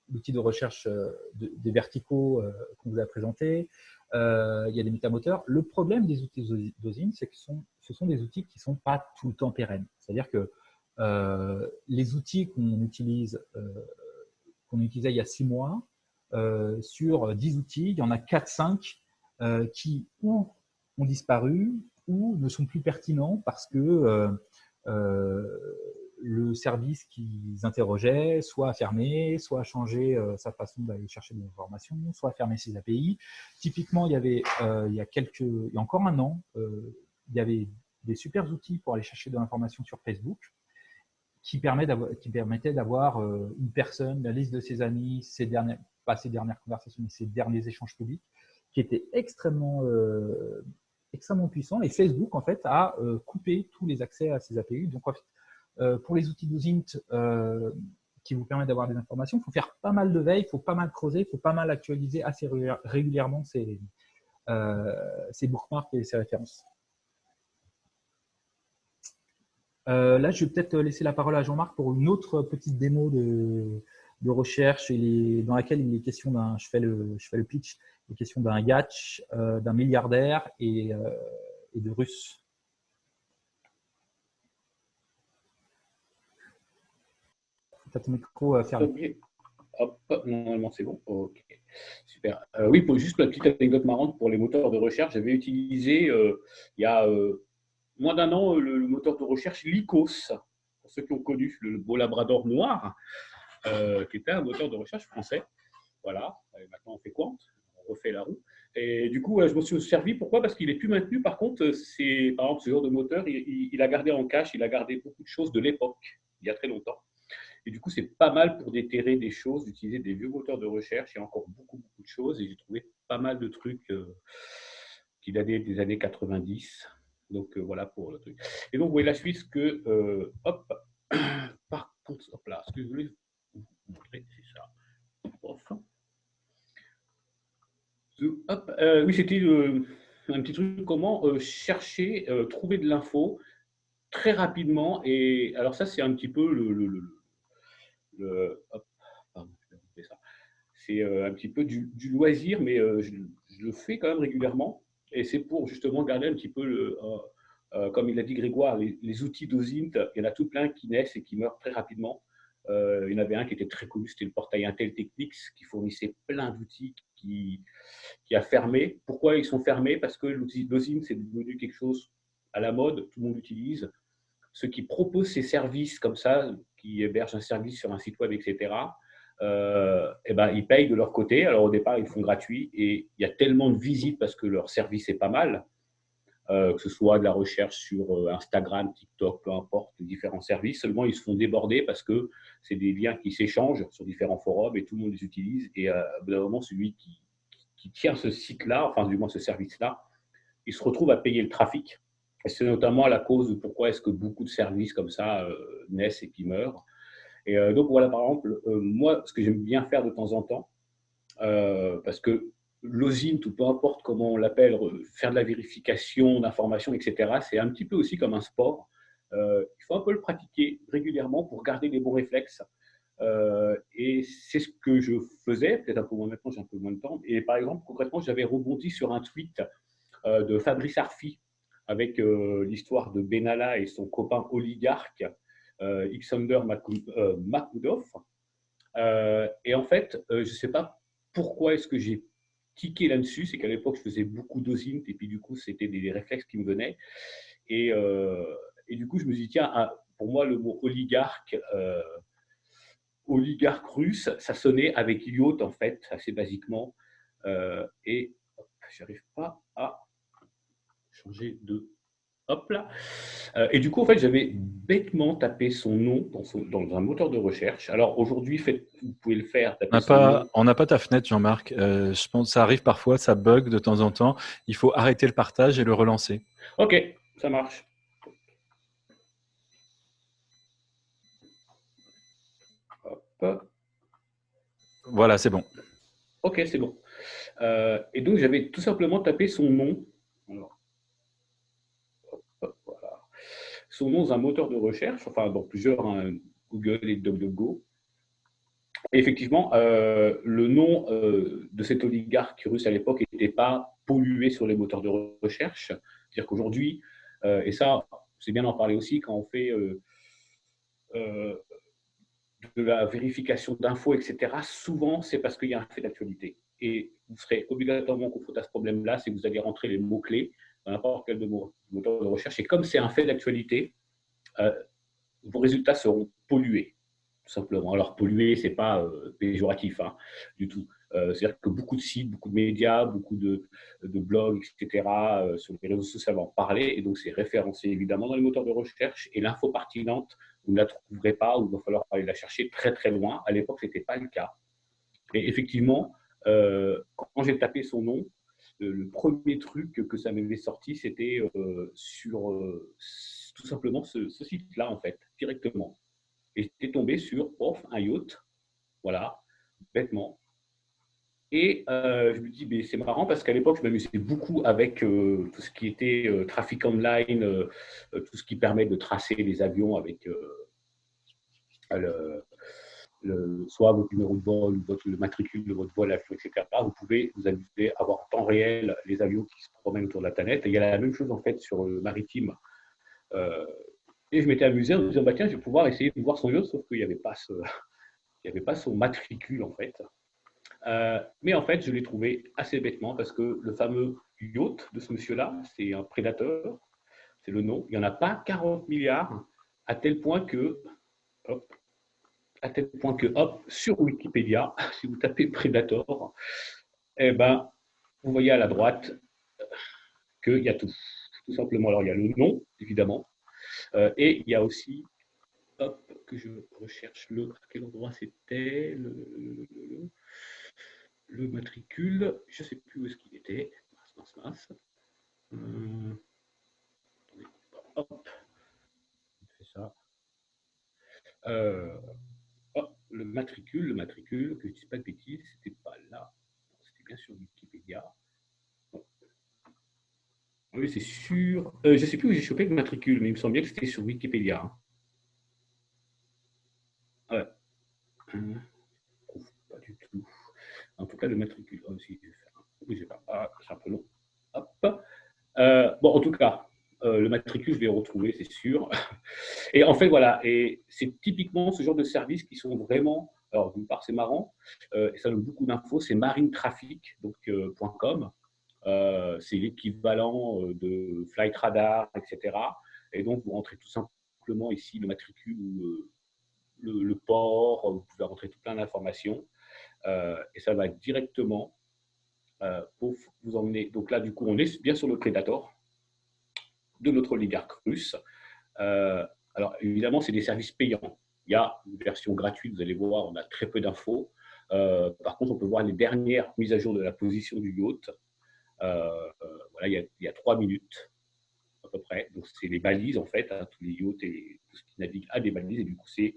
l'outil de recherche des verticaux qu'on vous a présenté. Il y a des métamoteurs. Le problème des outils d'OSINT, c'est que ce sont des outils qui ne sont pas tout le temps pérennes. C'est-à-dire que les outils qu'on utilisait il y a 6 mois, sur 10 outils, il y en a 4-5 qui ou ont disparu ou ne sont plus pertinents parce que le service qu'ils interrogeaient soit a fermé, soit a changé sa façon d'aller chercher des informations, soit a fermé ses API. Typiquement, il y a encore un an, il y avait des super outils pour aller chercher de l'information sur Facebook qui permettait d'avoir une personne, la liste de ses amis, pas ses dernières conversations, mais ses derniers échanges publics, qui était extrêmement puissant. Et Facebook, en fait, a coupé tous les accès à ces API. Donc, en fait, pour les outils d'OSINT qui vous permettent d'avoir des informations, il faut faire pas mal de veille, il faut pas mal creuser, il faut pas mal actualiser assez régulièrement ces bookmarks et ces références. Là, je vais peut-être laisser la parole à Jean-Marc pour une autre petite démo de recherche dans laquelle il est question je fais le pitch, il est question d'un Yatch, d'un milliardaire et de Russes. Tu as ton micro fermé. Hop, normalement c'est bon. Ok, super. Oui, juste la petite anecdote marrante pour les moteurs de recherche, j'avais utilisé il y a moins d'un an le moteur de recherche Lycos, pour ceux qui ont connu le beau labrador noir, qui était un moteur de recherche français. Voilà, et maintenant on fait quoi? On refait la roue. Et du coup, je me suis servi. Pourquoi? Parce qu'il n'est plus maintenu. Par contre, par exemple, ce genre de moteur, il a gardé en cache, il a gardé beaucoup de choses de l'époque, il y a très longtemps. Et du coup, c'est pas mal pour déterrer des choses, d'utiliser des vieux moteurs de recherche. Il y a encore beaucoup de choses et j'ai trouvé pas mal de trucs qui dataient des années 90. Donc, voilà pour le truc. Et donc, vous voyez la suite que, hop, par contre, hop là, ce que je voulais vous montrer, c'est ça. Hop, oui, c'était un petit truc, comment chercher, trouver de l'info très rapidement. Et alors ça, c'est un petit peu hop, pardon, je vais couper ça. C'est un petit peu du loisir, mais je le fais quand même régulièrement. Et c'est pour justement garder un petit peu, comme il a dit Grégoire, les outils d'OSINT, il y en a tout plein qui naissent et qui meurent très rapidement. Il y en avait un qui était très connu, c'était le portail Intel Technics, qui fournissait plein d'outils qui a fermé. Pourquoi ils sont fermés? Parce que l'OSINT, c'est devenu quelque chose à la mode, tout le monde l'utilise. Ceux qui proposent ces services comme ça, qui hébergent un service sur un site web, etc., eh ben, ils payent de leur côté. Alors au départ, ils font gratuit et il y a tellement de visites parce que leur service est pas mal, que ce soit de la recherche sur Instagram, TikTok, peu importe, différents services. Seulement, ils se font déborder parce que c'est des liens qui s'échangent sur différents forums et tout le monde les utilise. Et au bout d'un moment, celui qui tient ce site-là, enfin du moins ce service-là, il se retrouve à payer le trafic. Et c'est notamment la cause de pourquoi est-ce que beaucoup de services comme ça naissent et puis meurent. Et donc voilà, par exemple, moi, ce que j'aime bien faire de temps en temps, parce que l'OSINT, ou peu importe comment on l'appelle, faire de la vérification d'informations, etc., c'est un petit peu aussi comme un sport. Il faut un peu le pratiquer régulièrement pour garder les bons réflexes. Et c'est ce que je faisais, peut-être un peu moins maintenant, j'ai un peu moins de temps. Et par exemple, concrètement, j'avais rebondi sur un tweet de Fabrice Arfi avec l'histoire de Benalla et son copain oligarque, Alexander Makhmoudov. Et en fait, je ne sais pas pourquoi est-ce que j'ai tiqué là-dessus, c'est qu'à l'époque, je faisais beaucoup d'OSINT et puis du coup, c'était des réflexes qui me venaient. Et, et du coup, je me suis dit, tiens, pour moi, le mot oligarque russe, ça sonnait avec yacht, en fait, assez basiquement. Et je n'arrive pas à changer de... Hop là. Et du coup, en fait, j'avais bêtement tapé son nom dans un moteur de recherche. Alors aujourd'hui, vous pouvez le faire, taper son nom. On n'a pas ta fenêtre, Jean-Marc. Je pense que ça arrive parfois, ça bug de temps en temps. Il faut arrêter le partage et le relancer. Ok, ça marche. Hop. Voilà, c'est bon. Ok, c'est bon. Et donc, j'avais tout simplement tapé son nom. Alors, hop, voilà. Son nom dans un moteur de recherche, enfin dans plusieurs, hein, Google et DuckDuckGo. Et effectivement, le nom de cet oligarque russe à l'époque n'était pas pollué sur les moteurs de recherche. C'est-à-dire qu'aujourd'hui, et ça, c'est bien d'en parler aussi quand on fait euh, de la vérification d'infos, etc., souvent, c'est parce qu'il y a un fait d'actualité. Et vous serez obligatoirement confronté à ce problème-là si vous allez rentrer les mots-clés dans n'importe quel moteur de recherche. Et comme c'est un fait d'actualité, vos résultats seront pollués, tout simplement. Alors, polluer, ce n'est pas péjoratif hein, du tout. C'est-à-dire que beaucoup de sites, beaucoup de médias, beaucoup de blogs, etc., sur les réseaux sociaux vont en parler, et donc c'est référencé évidemment dans les moteurs de recherche, et l'info pertinente, vous ne la trouverez pas, ou il va falloir aller la chercher très très loin. À l'époque, ce n'était pas le cas. Et effectivement, quand j'ai tapé son nom, le premier truc que ça m'avait sorti, c'était sur tout simplement ce site-là, en fait, directement. Et j'étais tombé sur un yacht, voilà, bêtement. Et je me dis, c'est marrant parce qu'à l'époque, je m'amusais beaucoup avec tout ce qui était trafic online, tout ce qui permet de tracer les avions avec soit votre numéro de vol, le matricule de votre vol, etc. Vous pouvez vous amuser à voir en temps réel les avions qui se promènent autour de la planète. Et il y a la même chose en fait sur le maritime. Et je m'étais amusé en me disant, tiens, je vais pouvoir essayer de voir son yacht, sauf qu'il n'y avait pas son matricule en fait. Mais en fait, je l'ai trouvé assez bêtement parce que le fameux yacht de ce monsieur-là, c'est un prédateur, c'est le nom. Il n'y en a pas 40 milliards, à tel point que, hop, sur Wikipédia, si vous tapez Predator, eh ben, vous voyez à la droite qu'il y a tout simplement. Alors, il y a le nom, évidemment, et il y a aussi, que je recherche à quel endroit c'était, le matricule, je ne sais plus où est-ce qu'il était. Mince. Hop, on fait ça. Le matricule, que je ne dis pas de bêtises, c'était pas là. C'était bien sur Wikipédia. Oui, c'est sûr. Je ne sais plus où j'ai chopé le matricule, mais il me semble bien que c'était sur Wikipédia. Ouais. Pas du tout. En tout cas, le matricule. Oh, si, je vais faire. Oui, je vais faire. C'est un peu long. Hop. Bon, en tout cas, le matricule, je vais le retrouver, c'est sûr. Et en fait, voilà, et c'est typiquement ce genre de services qui sont vraiment, alors d'une part c'est marrant, et ça donne beaucoup d'infos, c'est marinetraffic, donc .com, c'est l'équivalent de Flight Radar, etc. Et donc vous rentrez tout simplement ici le matricule ou le port, vous pouvez rentrer tout plein d'informations, et ça va directement pour vous emmener. Donc là, du coup, on est bien sur le Predator de notre oligarque russe. Alors, évidemment, c'est des services payants. Il y a une version gratuite, vous allez voir, on a très peu d'infos. Par contre, on peut voir les dernières mises à jour de la position du yacht. Voilà, il y a 3 minutes à peu près. Donc, c'est les balises, en fait. Hein, tous les yachts et tout ce qui navigue a des balises. Et du coup, c'est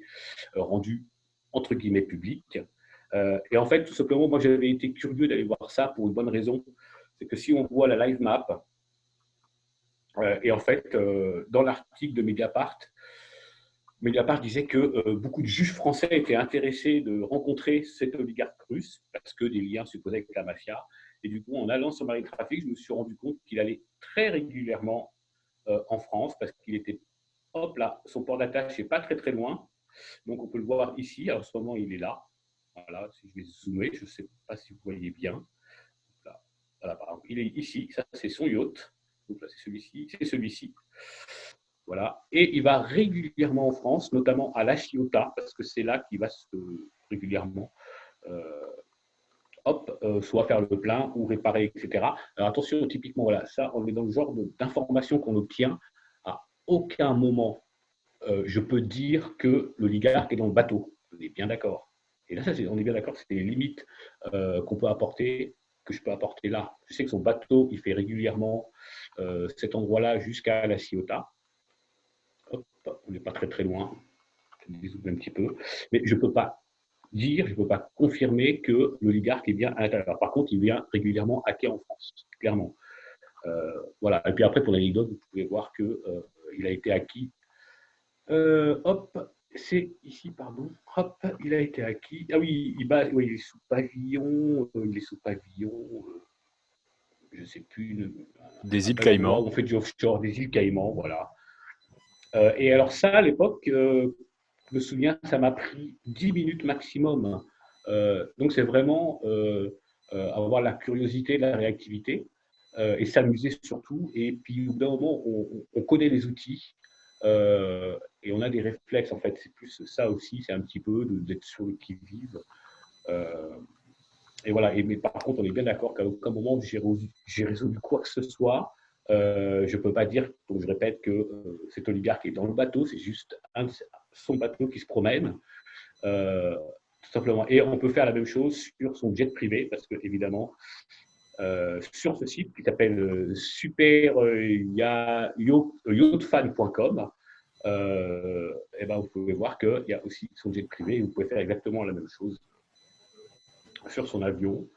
rendu, entre guillemets, public. Et en fait, tout simplement, moi, j'avais été curieux d'aller voir ça pour une bonne raison. C'est que si on voit la live map, et en fait, dans l'article de Mediapart disait que beaucoup de juges français étaient intéressés de rencontrer cet oligarque russe parce que des liens se posaient avec la mafia. Et du coup, en allant sur Marinetraffic, je me suis rendu compte qu'il allait très régulièrement en France parce qu'il était, hop là, son port d'attache n'est pas très très loin. Donc on peut le voir ici. Alors, en ce moment, il est là. Voilà, si je vais zoomer, je ne sais pas si vous voyez bien. Là. Voilà, par exemple, il est ici. Ça, c'est son yacht. Donc là, c'est celui-ci. C'est celui-ci. Voilà. Et il va régulièrement en France, notamment à La Ciotat, parce que c'est là qu'il va régulièrement soit faire le plein ou réparer, etc. Alors attention, typiquement, voilà, ça, on est dans le genre d'information qu'on obtient. À aucun moment, je peux dire que l'oligarque est dans le bateau. On est bien d'accord. Et là, on est bien d'accord, c'est les limites qu'on peut apporter, que je peux apporter là. Je sais que son bateau, il fait régulièrement cet endroit-là jusqu'à La Ciotat. Hop, on n'est pas très très loin, un petit peu, mais je ne peux pas dire, je ne peux pas confirmer que l'oligarque est bien à l'intérieur. Par contre, il vient régulièrement hacker en France, clairement. Voilà. Et puis après, pour l'anecdote, vous pouvez voir qu'il a été acquis. Hop, c'est ici, pardon. Hop, il a été acquis. Ah oui, il est sous pavillon. Je ne sais plus. Des îles Un endroit où Caïmans. on fait du offshore, des îles Caïmans, voilà. Et alors ça, à l'époque, je me souviens, ça m'a pris 10 minutes maximum. Donc c'est vraiment avoir la curiosité, la réactivité et s'amuser surtout. Et puis au bout d'un moment, on connaît les outils et on a des réflexes. En fait, c'est plus ça aussi, c'est un petit peu d'être sur le qui-vive. Et voilà. Mais par contre, on est bien d'accord qu'à aucun moment j'ai résolu quoi que ce soit. Je ne peux pas dire, donc je répète, que cet oligarque est dans le bateau, c'est juste son bateau qui se promène, tout simplement. Et on peut faire la même chose sur son jet privé, parce que évidemment, sur ce site qui s'appelle yachtfan.com, et ben vous pouvez voir qu'il y a aussi son jet privé et vous pouvez faire exactement la même chose sur son avion.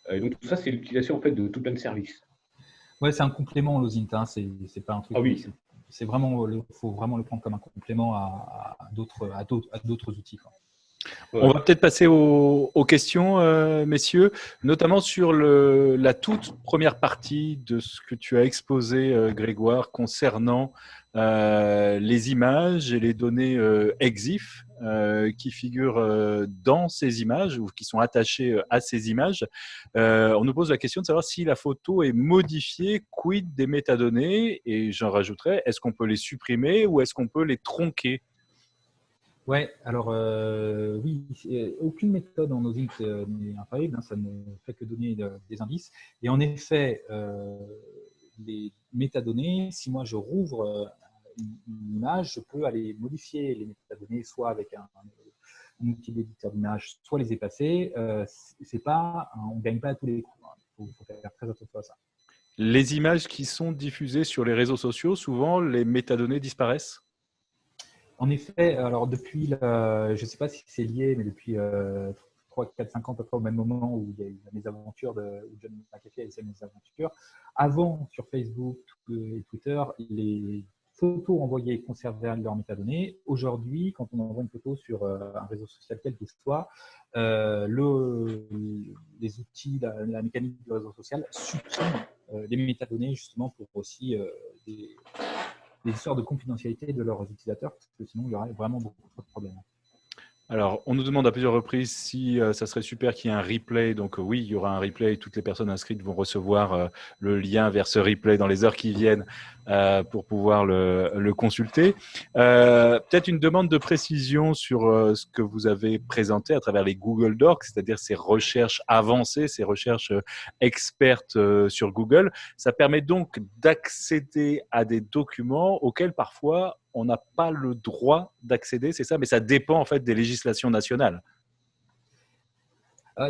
Donc tout ça, c'est l'utilisation en fait de tout plein de services. Ouais, c'est un complément, l'OSINT. Hein. C'est pas un truc. Ah oui. C'est vraiment, faut vraiment le prendre comme un complément à d'autres outils. Quoi. On va peut-être passer aux questions, messieurs, notamment sur la toute première partie de ce que tu as exposé, Grégoire, concernant les images et les données EXIF qui figurent dans ces images ou qui sont attachées à ces images. On nous pose la question de savoir si la photo est modifiée, quid des métadonnées, et j'en rajouterais, est-ce qu'on peut les supprimer ou est-ce qu'on peut les tronquer ? Ouais, alors oui, aucune méthode en OSINT n'est infaillible, hein, ça ne fait que donner des indices. Et en effet, les métadonnées, si moi je rouvre une image, je peux aller modifier les métadonnées, soit avec un outil d'éditeur d'image, soit les effacer. On ne gagne pas à tous les coups. Il faut faire très attention à ça. Les images qui sont diffusées sur les réseaux sociaux, souvent les métadonnées disparaissent ? En effet, alors depuis, je ne sais pas si c'est lié, mais depuis 3, 4, 5 ans, à peu près au même moment où il y a eu la mésaventure où John McAfee a eu sa mésaventure, avant sur Facebook et Twitter, les photos envoyées conservaient leurs métadonnées. Aujourd'hui, quand on envoie une photo sur un réseau social quel qu'il soit, les outils, la mécanique du réseau social suppriment les métadonnées justement pour aussi des histoires de confidentialité de leurs utilisateurs, parce que sinon, il y aurait vraiment beaucoup trop de problèmes. Alors, on nous demande à plusieurs reprises si ça serait super qu'il y ait un replay. Donc, oui, il y aura un replay. Toutes les personnes inscrites vont recevoir le lien vers ce replay dans les heures qui viennent pour pouvoir le consulter. Peut-être une demande de précision sur ce que vous avez présenté à travers les Google Docs, c'est-à-dire ces recherches avancées, ces recherches expertes sur Google. Ça permet donc d'accéder à des documents auxquels parfois on n'a pas le droit d'accéder, c'est ça, mais ça dépend en fait des législations nationales.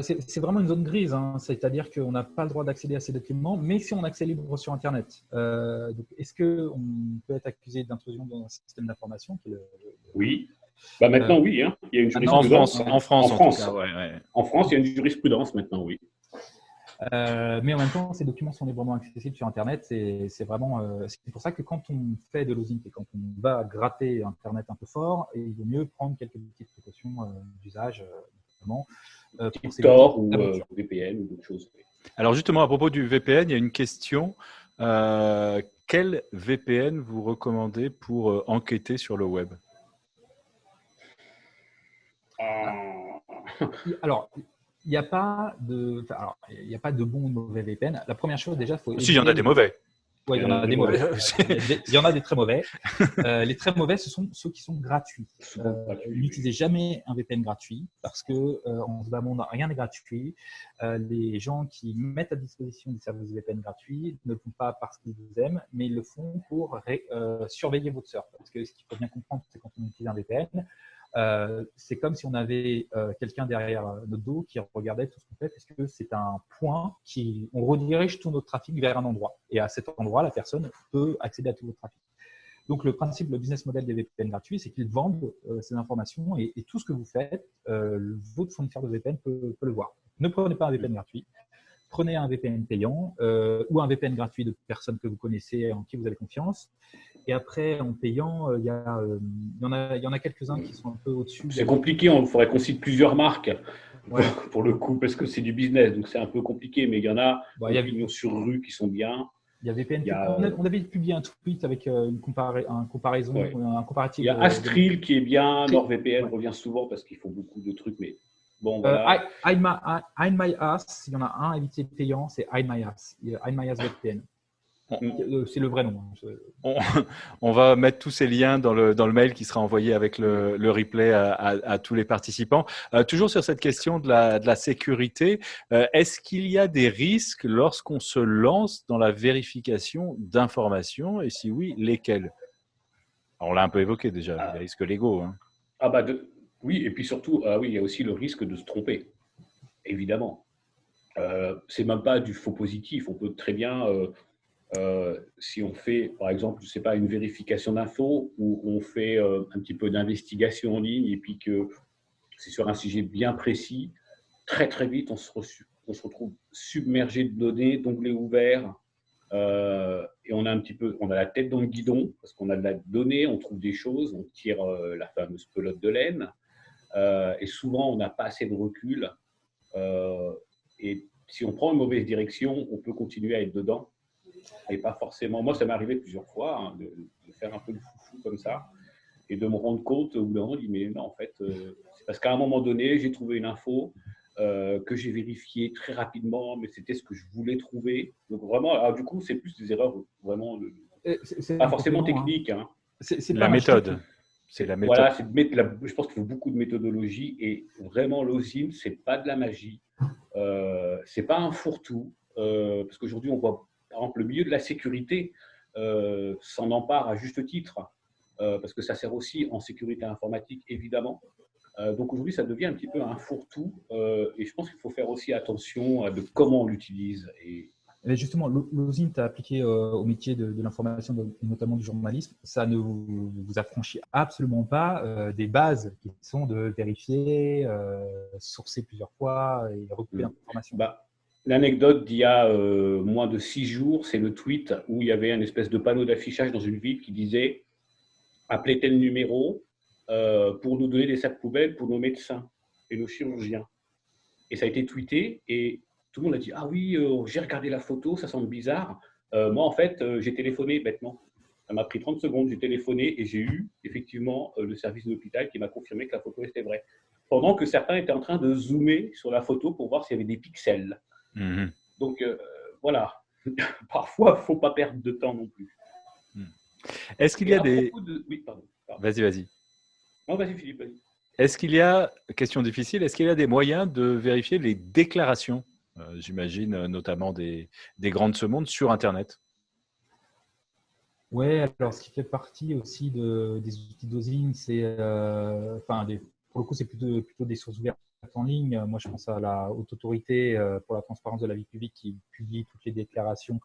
C'est vraiment une zone grise, hein. C'est-à-dire qu'on n'a pas le droit d'accéder à ces documents, mais si on accède libre sur Internet. Est-ce qu'on peut être accusé d'intrusion dans un système d'information Oui. Bah maintenant, oui. Hein. Il y a une En jurisprudence. France, en France, en tout cas, ouais. En France, il y a une jurisprudence maintenant, oui. Mais en même temps, ces documents sont librement accessibles sur Internet. C'est pour ça que quand on fait de l'OSINT et quand on va gratter Internet un peu fort, il vaut mieux prendre quelques petites précautions d'usage, notamment pour ces Tor ou VPN ou d'autres choses. Alors justement, à propos du VPN, il y a une question. Quel VPN vous recommandez pour enquêter sur le web? Alors, il n'y a pas de bon ou de mauvais VPN. La première chose, déjà, il faut. Si, il y en a des mauvais. Oui, il y en a des mauvais. Il y en a des très mauvais. Les très mauvais, ce sont ceux qui sont gratuits. N'utilisez jamais un VPN gratuit parce que en ce bas monde, rien n'est gratuit. Les gens qui mettent à disposition des services VPN gratuits ne le font pas parce qu'ils vous aiment, mais ils le font pour surveiller votre surf. Parce que ce qu'il faut bien comprendre, c'est quand on utilise un VPN, c'est comme si on avait quelqu'un derrière notre dos qui regardait tout ce qu'on fait, parce que c'est un point on redirige tout notre trafic vers un endroit. Et à cet endroit, la personne peut accéder à tout votre trafic. Donc, le business model des VPN gratuits, c'est qu'ils vendent ces informations et tout ce que vous faites, votre fournisseur de VPN peut le voir. Ne prenez pas un VPN gratuit. Prenez un VPN payant ou un VPN gratuit de personnes que vous connaissez, en qui vous avez confiance. Et après, en payant, il y en a quelques-uns qui sont un peu au-dessus. C'est compliqué, il faudrait qu'on cite plusieurs marques pour le coup, parce que c'est du business, donc c'est un peu compliqué, mais il y en a opinions sur rue qui sont bien. Il y a VPN. On avait publié un tweet avec un comparaison, un comparatif. Il y a Astril qui est bien, NordVPN revient souvent parce qu'ils font beaucoup de trucs, mais bon, voilà. Hide My Ass, il y en a un à éviter payant, c'est Hide My Ass VPN. C'est le vrai nom. On va mettre tous ces liens dans le mail qui sera envoyé avec le replay à tous les participants. Toujours sur cette question de la sécurité, est-ce qu'il y a des risques lorsqu'on se lance dans la vérification d'informations? Et si oui, lesquels? Alors, on l'a un peu évoqué déjà, les risques légaux. Hein. Oui, et puis surtout, il y a aussi le risque de se tromper, évidemment. C'est même pas du faux positif. On peut très bien... si on fait, par exemple, je sais pas, une vérification d'infos où on fait un petit peu d'investigation en ligne et puis que c'est sur un sujet bien précis, très très vite on se retrouve submergé de données, d'onglets ouverts et on a la tête dans le guidon parce qu'on a de la donnée, on trouve des choses, on tire la fameuse pelote de laine et souvent on n'a pas assez de recul et si on prend une mauvaise direction, on peut continuer à être dedans. Et pas forcément. Moi, ça m'est arrivé plusieurs fois de faire un peu le foufou comme ça et de me rendre compte au bout d'un moment, je dis mais non, en fait, c'est parce qu'à un moment donné, j'ai trouvé une info que j'ai vérifiée très rapidement, mais c'était ce que je voulais trouver. Donc vraiment, du coup, c'est plus des erreurs vraiment pas forcément techniques. Hein. C'est la méthode. C'est la méthode. Voilà, je pense qu'il faut beaucoup de méthodologie et vraiment l'OSINT, c'est pas de la magie, c'est pas un fourre-tout parce qu'aujourd'hui on voit par exemple, le milieu de la sécurité s'en empare à juste titre, parce que ça sert aussi en sécurité informatique, évidemment. Donc aujourd'hui, ça devient un petit peu un fourre-tout, et je pense qu'il faut faire aussi attention de comment on l'utilise. Et justement, l'OSINT appliqué au métier de l'information, notamment du journalisme, ça ne vous affranchit absolument pas des bases qui sont de vérifier, sourcer plusieurs fois et recouper l'information. L'anecdote d'il y a moins de 6 jours, c'est le tweet où il y avait une espèce de panneau d'affichage dans une ville qui disait « Appelez tel numéro pour nous donner des sacs poubelles pour nos médecins et nos chirurgiens ». Et ça a été tweeté et tout le monde a dit « Ah oui, j'ai regardé la photo, ça semble bizarre. Moi, en fait, j'ai téléphoné bêtement. » Ça m'a pris 30 secondes, j'ai téléphoné et j'ai eu effectivement le service de l'hôpital qui m'a confirmé que la photo était vraie. Pendant que certains étaient en train de zoomer sur la photo pour voir s'il y avait des pixels. Mhm. Donc voilà, parfois, il ne faut pas perdre de temps non plus. Est-ce qu'il y a des… Oui, pardon. Vas-y, vas-y. Non, vas-y Philippe, vas-y. Est-ce qu'il y a, question difficile, est-ce qu'il y a des moyens de vérifier les déclarations, j'imagine, notamment des grands de ce monde, sur Internet? Ouais, alors ce qui fait partie aussi des outils d'osing, c'est, pour le coup, c'est plutôt des sources ouvertes en ligne. Moi, je pense à la Haute Autorité pour la transparence de la vie publique qui publie toutes les déclarations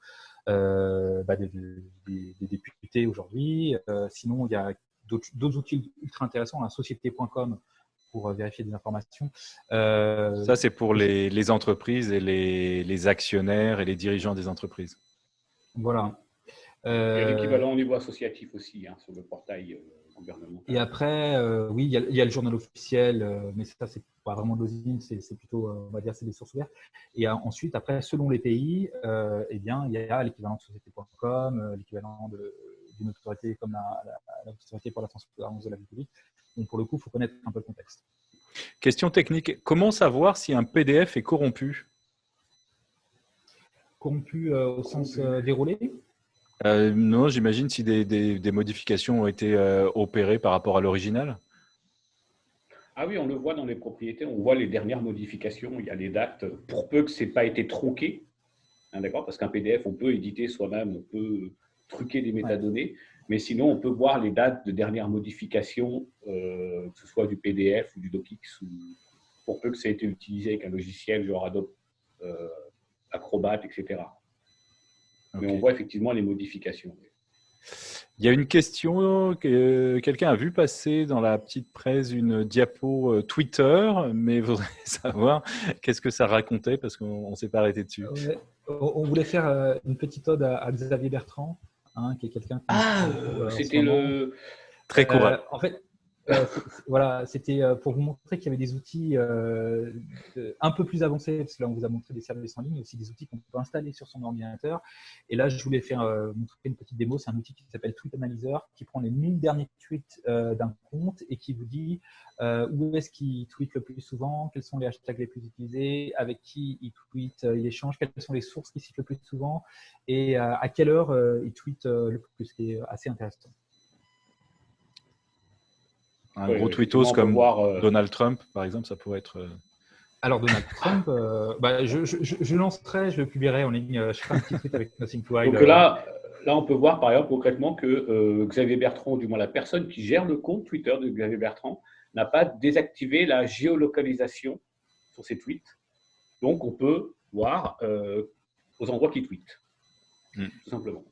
des députés aujourd'hui. Sinon, il y a d'autres outils ultra intéressants, la société.com pour vérifier des informations. Ça, c'est pour les entreprises et les actionnaires et les dirigeants des entreprises. Voilà. Il y a l'équivalent au niveau associatif aussi, sur le portail gouvernemental. Et après, oui, il y a le journal officiel, mais ça, c'est pas vraiment de l'osing, c'est plutôt, on va dire, c'est des sources ouvertes. Et ensuite, après, selon les pays, eh bien, il y a l'équivalent de société.com, l'équivalent d'une autorité comme la Autorité pour la transparence de la vie publique. Donc, pour le coup, il faut connaître un peu le contexte. Question technique. Comment savoir si un PDF est corrompu? Corrompu au sens déroulé? Non, j'imagine si des modifications ont été opérées par rapport à l'original. Ah oui, on le voit dans les propriétés, on voit les dernières modifications, il y a les dates, pour peu que ce n'ait pas été tronqué, d'accord, parce qu'un PDF, on peut éditer soi-même, on peut truquer des métadonnées, mais sinon, on peut voir les dates de dernières modifications, que ce soit du PDF ou du DocX, pour peu que ça ait été utilisé avec un logiciel genre Adobe Acrobat, etc. Mais on voit effectivement les modifications. Il y a une question que quelqu'un a vu passer dans la petite presse, une diapo Twitter, mais il faudrait savoir qu'est-ce que ça racontait parce qu'on ne s'est pas arrêté dessus. Ouais. On voulait faire une petite ode à Xavier Bertrand, qui est quelqu'un qui… c'était le… Très courageux. En fait, voilà, c'était pour vous montrer qu'il y avait des outils un peu plus avancés, parce que là, on vous a montré des services en ligne, mais aussi des outils qu'on peut installer sur son ordinateur. Et là, je voulais faire montrer une petite démo. C'est un outil qui s'appelle Tweet Analyzer, qui prend les 1000 derniers tweets d'un compte et qui vous dit où est-ce qu'il tweet le plus souvent, quels sont les hashtags les plus utilisés, avec qui il tweet, il échange, quelles sont les sources qu'il cite le plus souvent et à quelle heure il tweet le plus, ce qui est assez intéressant. Un gros tweetos comme Donald Trump, par exemple, ça pourrait être… Alors, Donald Trump, je lancerai, je le publierai en ligne. Je ferai un petit tweet avec Nothing to Hide. Donc là, on peut voir par exemple concrètement que Xavier Bertrand, du moins la personne qui gère le compte Twitter de Xavier Bertrand, n'a pas désactivé la géolocalisation sur ses tweets. Donc, on peut voir aux endroits qu'il tweet, tout simplement.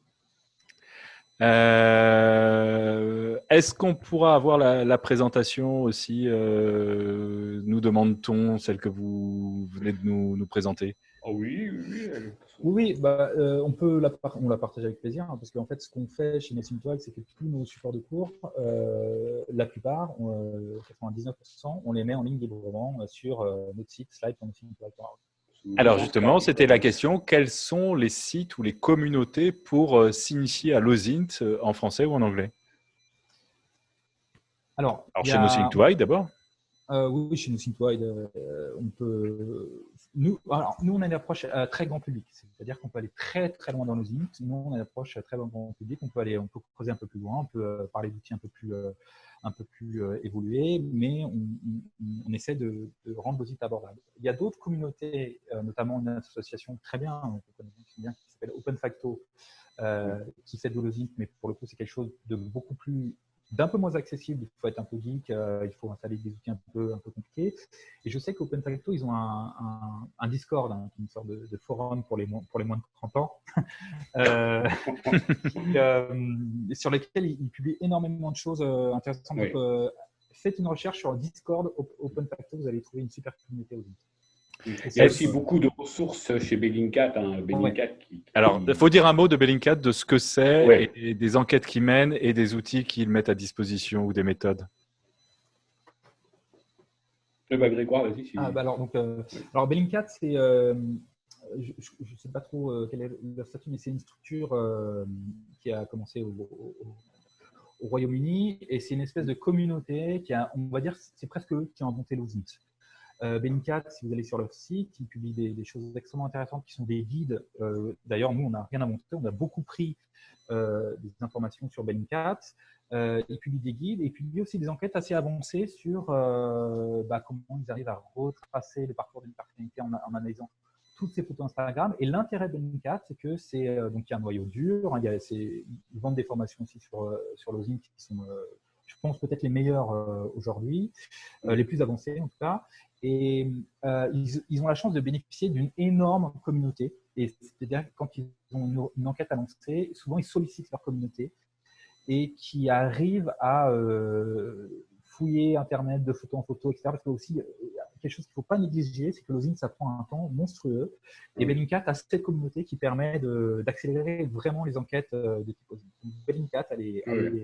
Est-ce qu'on pourra avoir la présentation aussi nous demande-t-on, celle que vous venez de nous présenter? Oh oui. Oui, on la partage avec plaisir, parce qu'en fait, ce qu'on fait chez Nothing to Hide, c'est que tous nos supports de cours, la plupart, 99%, on les met en ligne librement sur notre site slide.nothingtohide.org. Alors justement, c'était la question, quels sont les sites ou les communautés pour s'initier à l'OSINT en français ou en anglais? Alors chez Nothing to Hide d'abord? Oui, chez Nothing to Hide, on peut… Nous, on a une approche très grand public, c'est-à-dire qu'on peut aller très très loin dans l'OSINT. Nous, on a une approche très grand public, on peut creuser un peu plus loin, on peut parler d'outils un peu plus évolués, mais on essaie de rendre l'OSINT abordable. Il y a d'autres communautés, notamment une association très bien, qui s'appelle Open Facto, qui fait de l'OSINT, mais pour le coup, c'est quelque chose d'un peu moins accessible. Il faut être un peu geek, il faut installer des outils un peu compliqués. Et je sais qu'Open Facto, ils ont un Discord, une sorte de forum pour les moins de 30 ans, sur lesquels ils publient énormément de choses intéressantes. Oui. Donc, faites une recherche sur Discord Open Facto, vous allez trouver une super communauté aussi. Il y a aussi beaucoup de ressources chez Bellingcat. Alors, il faut dire un mot de Bellingcat, de ce que c'est, et des enquêtes qu'ils mènent et des outils qu'ils mettent à disposition ou des méthodes. Grégoire, vas-y. Alors Bellingcat, je ne sais pas trop quel est leur statut, mais c'est une structure qui a commencé au Royaume-Uni et c'est une espèce de communauté qui a, on va dire, c'est presque eux qui ont inventé l'OSINT. Bellingcat, si vous allez sur leur site, ils publient des choses extrêmement intéressantes qui sont des guides. D'ailleurs, nous, on n'a rien inventé, on a beaucoup pris des informations sur Bellingcat. Ils publient des guides et ils publient aussi des enquêtes assez avancées sur comment ils arrivent à retracer le parcours d'une personnalité en analysant toutes ces photos Instagram. Et l'intérêt de Bellingcat, c'est que donc il y a un noyau dur, ils vendent des formations aussi sur l'OSINT qui sont, je pense, peut-être les meilleures aujourd'hui, les plus avancées en tout cas. Et ils ont la chance de bénéficier d'une énorme communauté. Et c'est-à-dire que quand ils ont une enquête à lancer, souvent ils sollicitent leur communauté et qui arrivent à fouiller Internet de photo en photo, etc. Parce que aussi, quelque chose qu'il ne faut pas négliger, c'est que l'OSINT, ça prend un temps monstrueux. Et Bellingcat a cette communauté qui permet d'accélérer vraiment les enquêtes de type OSINT. Donc, Bellingcat, allez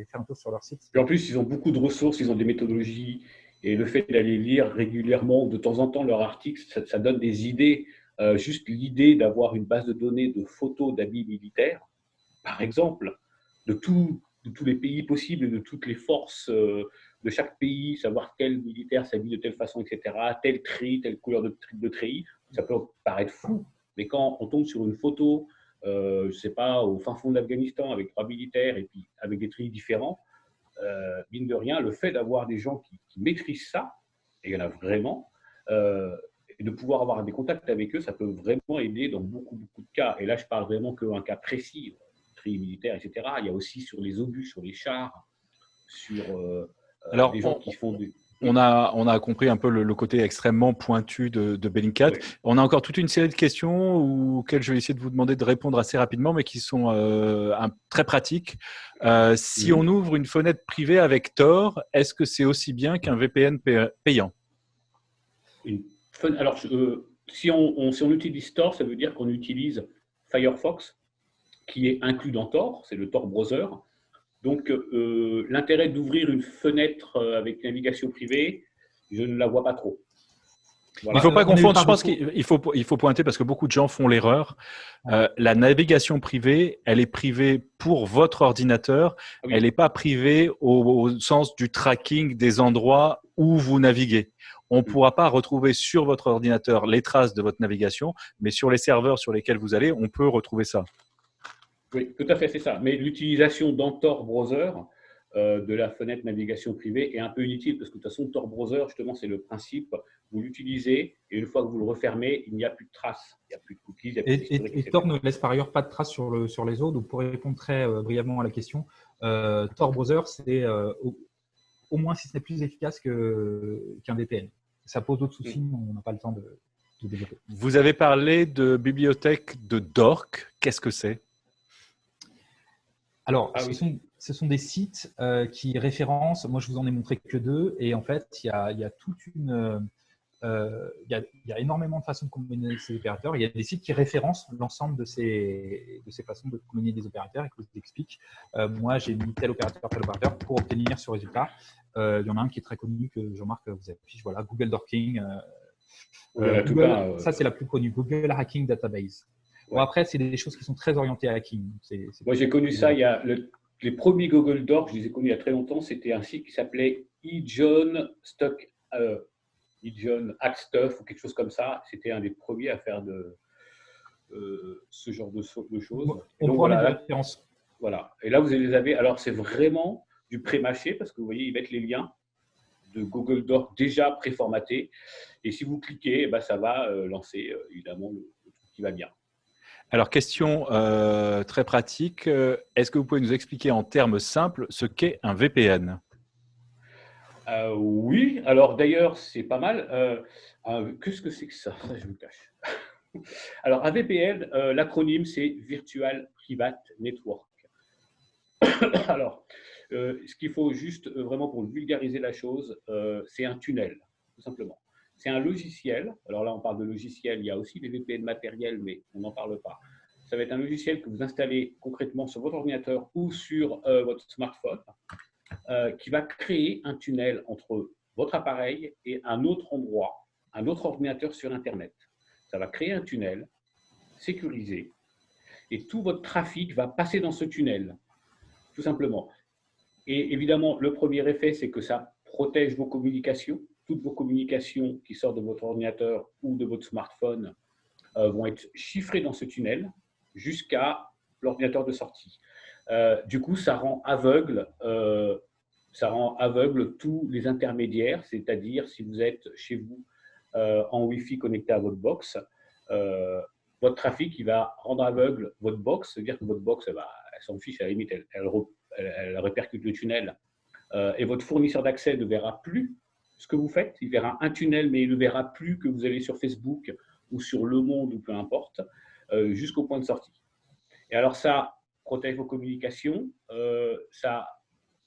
faire un tour sur leur site. Et en plus, ils ont beaucoup de ressources, ils ont des méthodologies. Et le fait d'aller lire régulièrement, de temps en temps, leurs articles, ça donne des idées. Juste l'idée d'avoir une base de données de photos d'habits militaires, par exemple, de tous les pays possibles et de toutes les forces de chaque pays, savoir quel militaire s'habille de telle façon, etc., tel tri, telle couleur de treillis, ça peut paraître fou. Mais quand on tombe sur une photo, je ne sais pas, au fin fond de l'Afghanistan, avec 3 militaires et puis avec des treillis différents, mine de rien, le fait d'avoir des gens qui maîtrisent ça, et il y en a vraiment, et de pouvoir avoir des contacts avec eux, ça peut vraiment aider dans beaucoup, beaucoup de cas. Et là, je parle vraiment qu'un cas précis, tri militaire, etc. Il y a aussi sur les obus, sur les chars, sur des gens qui font des… On a compris un peu le côté extrêmement pointu de Bellingcat. Oui. On a encore toute une série de questions auxquelles je vais essayer de vous demander de répondre assez rapidement, mais qui sont très pratiques. Si on ouvre une fenêtre privée avec Tor, est-ce que c'est aussi bien qu'un VPN payant? Alors, si on utilise Tor, ça veut dire qu'on utilise Firefox, qui est inclus dans Tor, c'est le Tor browser. Donc, l'intérêt d'ouvrir une fenêtre avec navigation privée, je ne la vois pas trop. Voilà. Il ne faut pas confondre, je pense qu'il faut pointer, parce que beaucoup de gens font l'erreur. La navigation privée, elle est privée pour votre ordinateur, elle n'est pas privée au sens du tracking des endroits où vous naviguez. On ne pourra pas retrouver sur votre ordinateur les traces de votre navigation, mais sur les serveurs sur lesquels vous allez, on peut retrouver ça. Oui, tout à fait, c'est ça. Mais l'utilisation dans Tor Browser de la fenêtre navigation privée est un peu inutile parce que de toute façon, Tor Browser, justement, c'est le principe. Vous l'utilisez et une fois que vous le refermez, il n'y a plus de traces. Il n'y a plus de cookies. Il y a plus d'historique, et Tor ne laisse par ailleurs pas de traces sur les autres. Donc, pour répondre très brièvement à la question, Tor Browser, c'est au moins si ce n'est plus efficace qu'un VPN. Ça pose d'autres soucis, mais on n'a pas le temps de développer. Vous avez parlé de bibliothèque de Dork. Qu'est-ce que c'est? Alors, ce sont des sites qui référencent, moi je vous en ai montré que 2, et en fait, il y a toute une… il y a énormément de façons de communier avec ces opérateurs. Il y a des sites qui référencent l'ensemble de ces façons de communier des opérateurs et que je vous explique. Moi, j'ai mis tel opérateur pour obtenir ce résultat. Il y en a un qui est très connu que Jean-Marc vous affiche, voilà, Google Dorking. Ça, c'est la plus connue, Google Hacking Database. Bon, après, c'est des choses qui sont très orientées à hacking. Moi, j'ai connu ça, il y a les premiers Google Docs, je les ai connus il y a très longtemps, c'était un site qui s'appelait eJohn Hack Stuff ou quelque chose comme ça. C'était un des premiers à faire ce genre de choses. On pourra mettre la référence. Voilà. Et là, vous les avez. Alors, c'est vraiment du pré-mâché parce que vous voyez, ils mettent les liens de Google Docs déjà préformatés. Et si vous cliquez, ça va lancer évidemment le truc qui va bien. Alors, question très pratique. Est-ce que vous pouvez nous expliquer en termes simples ce qu'est un VPN? Oui, alors d'ailleurs, c'est pas mal. Qu'est-ce que c'est que ça? Je me cache. Alors, un VPN, l'acronyme, c'est Virtual Private Network. Alors, ce qu'il faut juste vraiment pour vulgariser la chose, c'est un tunnel, tout simplement. C'est un logiciel. Alors là, on parle de logiciel. Il y a aussi des VPN matériels, mais on n'en parle pas. Ça va être un logiciel que vous installez concrètement sur votre ordinateur ou sur votre smartphone, qui va créer un tunnel entre votre appareil et un autre endroit, un autre ordinateur sur Internet. Ça va créer un tunnel sécurisé et tout votre trafic va passer dans ce tunnel, tout simplement. Et évidemment, le premier effet, c'est que ça protège vos communications. Toutes vos communications qui sortent de votre ordinateur ou de votre smartphone vont être chiffrées dans ce tunnel jusqu'à l'ordinateur de sortie. Du coup, ça rend aveugle tous les intermédiaires, c'est-à-dire si vous êtes chez vous en Wi-Fi connecté à votre box, votre trafic il va rendre aveugle votre box, c'est-à-dire que votre box elle s'en fiche, à la limite, elle répercute le tunnel et votre fournisseur d'accès ne verra plus ce que vous faites. Il verra un tunnel, mais il ne verra plus que vous allez sur Facebook ou sur Le Monde ou peu importe, jusqu'au point de sortie. Et alors ça protège vos communications, ça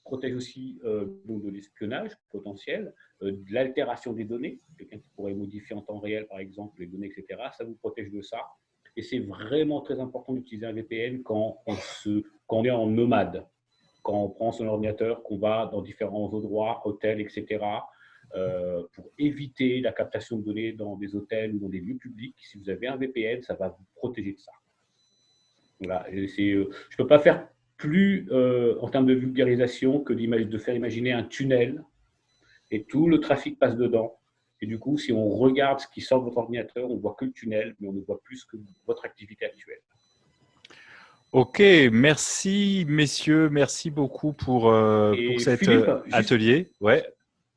protège aussi donc de l'espionnage potentiel, de l'altération des données, quelqu'un qui pourrait modifier en temps réel par exemple les données, etc. Ça vous protège de ça. Et c'est vraiment très important d'utiliser un VPN quand on est en nomade, quand on prend son ordinateur, qu'on va dans différents endroits, hôtels, etc., pour éviter la captation de données dans des hôtels ou dans des lieux publics. Si vous avez un VPN, ça va vous protéger de ça. Voilà. Je ne peux pas faire plus en termes de vulgarisation que de faire imaginer un tunnel et tout le trafic passe dedans. Et du coup, si on regarde ce qui sort de votre ordinateur, on ne voit que le tunnel, mais on ne voit plus que votre activité actuelle. Ok, merci messieurs, merci beaucoup pour cet Philippe, atelier.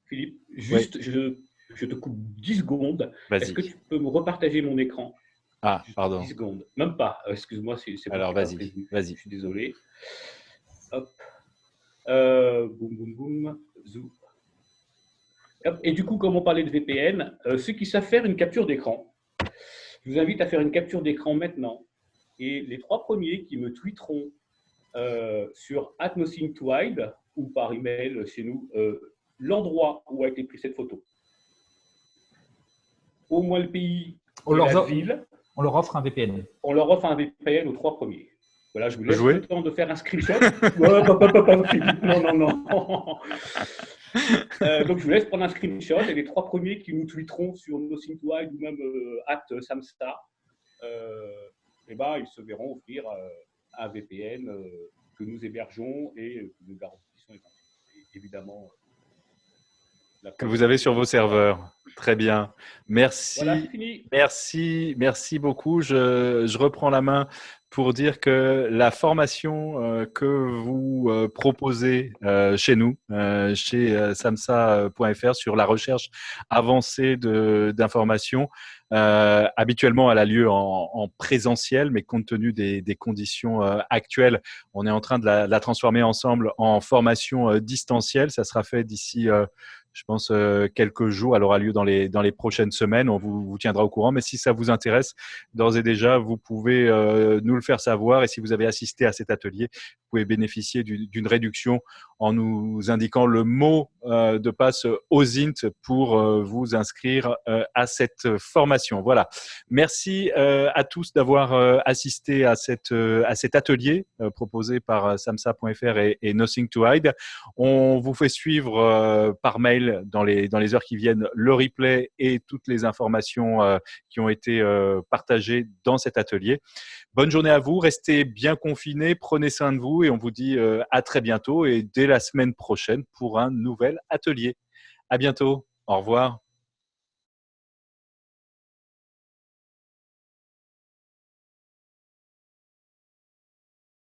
Philippe, juste, ouais. Je te coupe 10 secondes. Est-ce que tu peux me repartager mon écran? Ah, pardon. 10 secondes. Même pas. Excuse-moi. Alors, vas-y. Je suis désolé. Hop. Boum, boum, boum. Zoom. Hop. Et du coup, comme on parlait de VPN, ceux qui savent faire une capture d'écran, je vous invite à faire une capture d'écran maintenant. Et les 3 premiers qui me tweeteront sur @nothingtohide ou par email chez nous, l'endroit où a été prise cette photo. Au moins le pays, la ville. On leur offre un VPN. On leur offre un VPN aux 3 premiers. Voilà, je vous laisse le temps de faire un screenshot. Non. Donc, je vous laisse prendre un screenshot et les 3 premiers qui nous tweeteront sur nothingtohide ou même @samsa, ils se verront offrir un VPN que nous hébergeons et que nous garantissons évidemment. Que vous avez sur vos serveurs. Très bien. Merci. Voilà, c'est fini. Merci beaucoup. Je reprends la main pour dire que la formation que vous proposez chez nous, chez samsa.fr, sur la recherche avancée d'informations, habituellement elle a lieu en présentiel, mais compte tenu des conditions actuelles, on est en train de la transformer ensemble en formation distancielle. Ça sera fait d'ici je pense quelques jours. Elle aura lieu dans les prochaines semaines. On vous tiendra au courant. Mais si ça vous intéresse, d'ores et déjà, vous pouvez nous le faire savoir. Et si vous avez assisté à cet atelier, vous pouvez bénéficier d'une réduction en nous indiquant le mot de passe OSINT pour vous inscrire à cette formation. Voilà. Merci à tous d'avoir assisté à cet atelier proposé par samsa.fr et Nothing to Hide. On vous fait suivre par mail dans les heures qui viennent le replay et toutes les informations qui ont été partagées dans cet atelier. Bonne journée à vous, restez bien confinés, prenez soin de vous et on vous dit à très bientôt et dès la semaine prochaine pour un nouvel atelier. À bientôt, au revoir.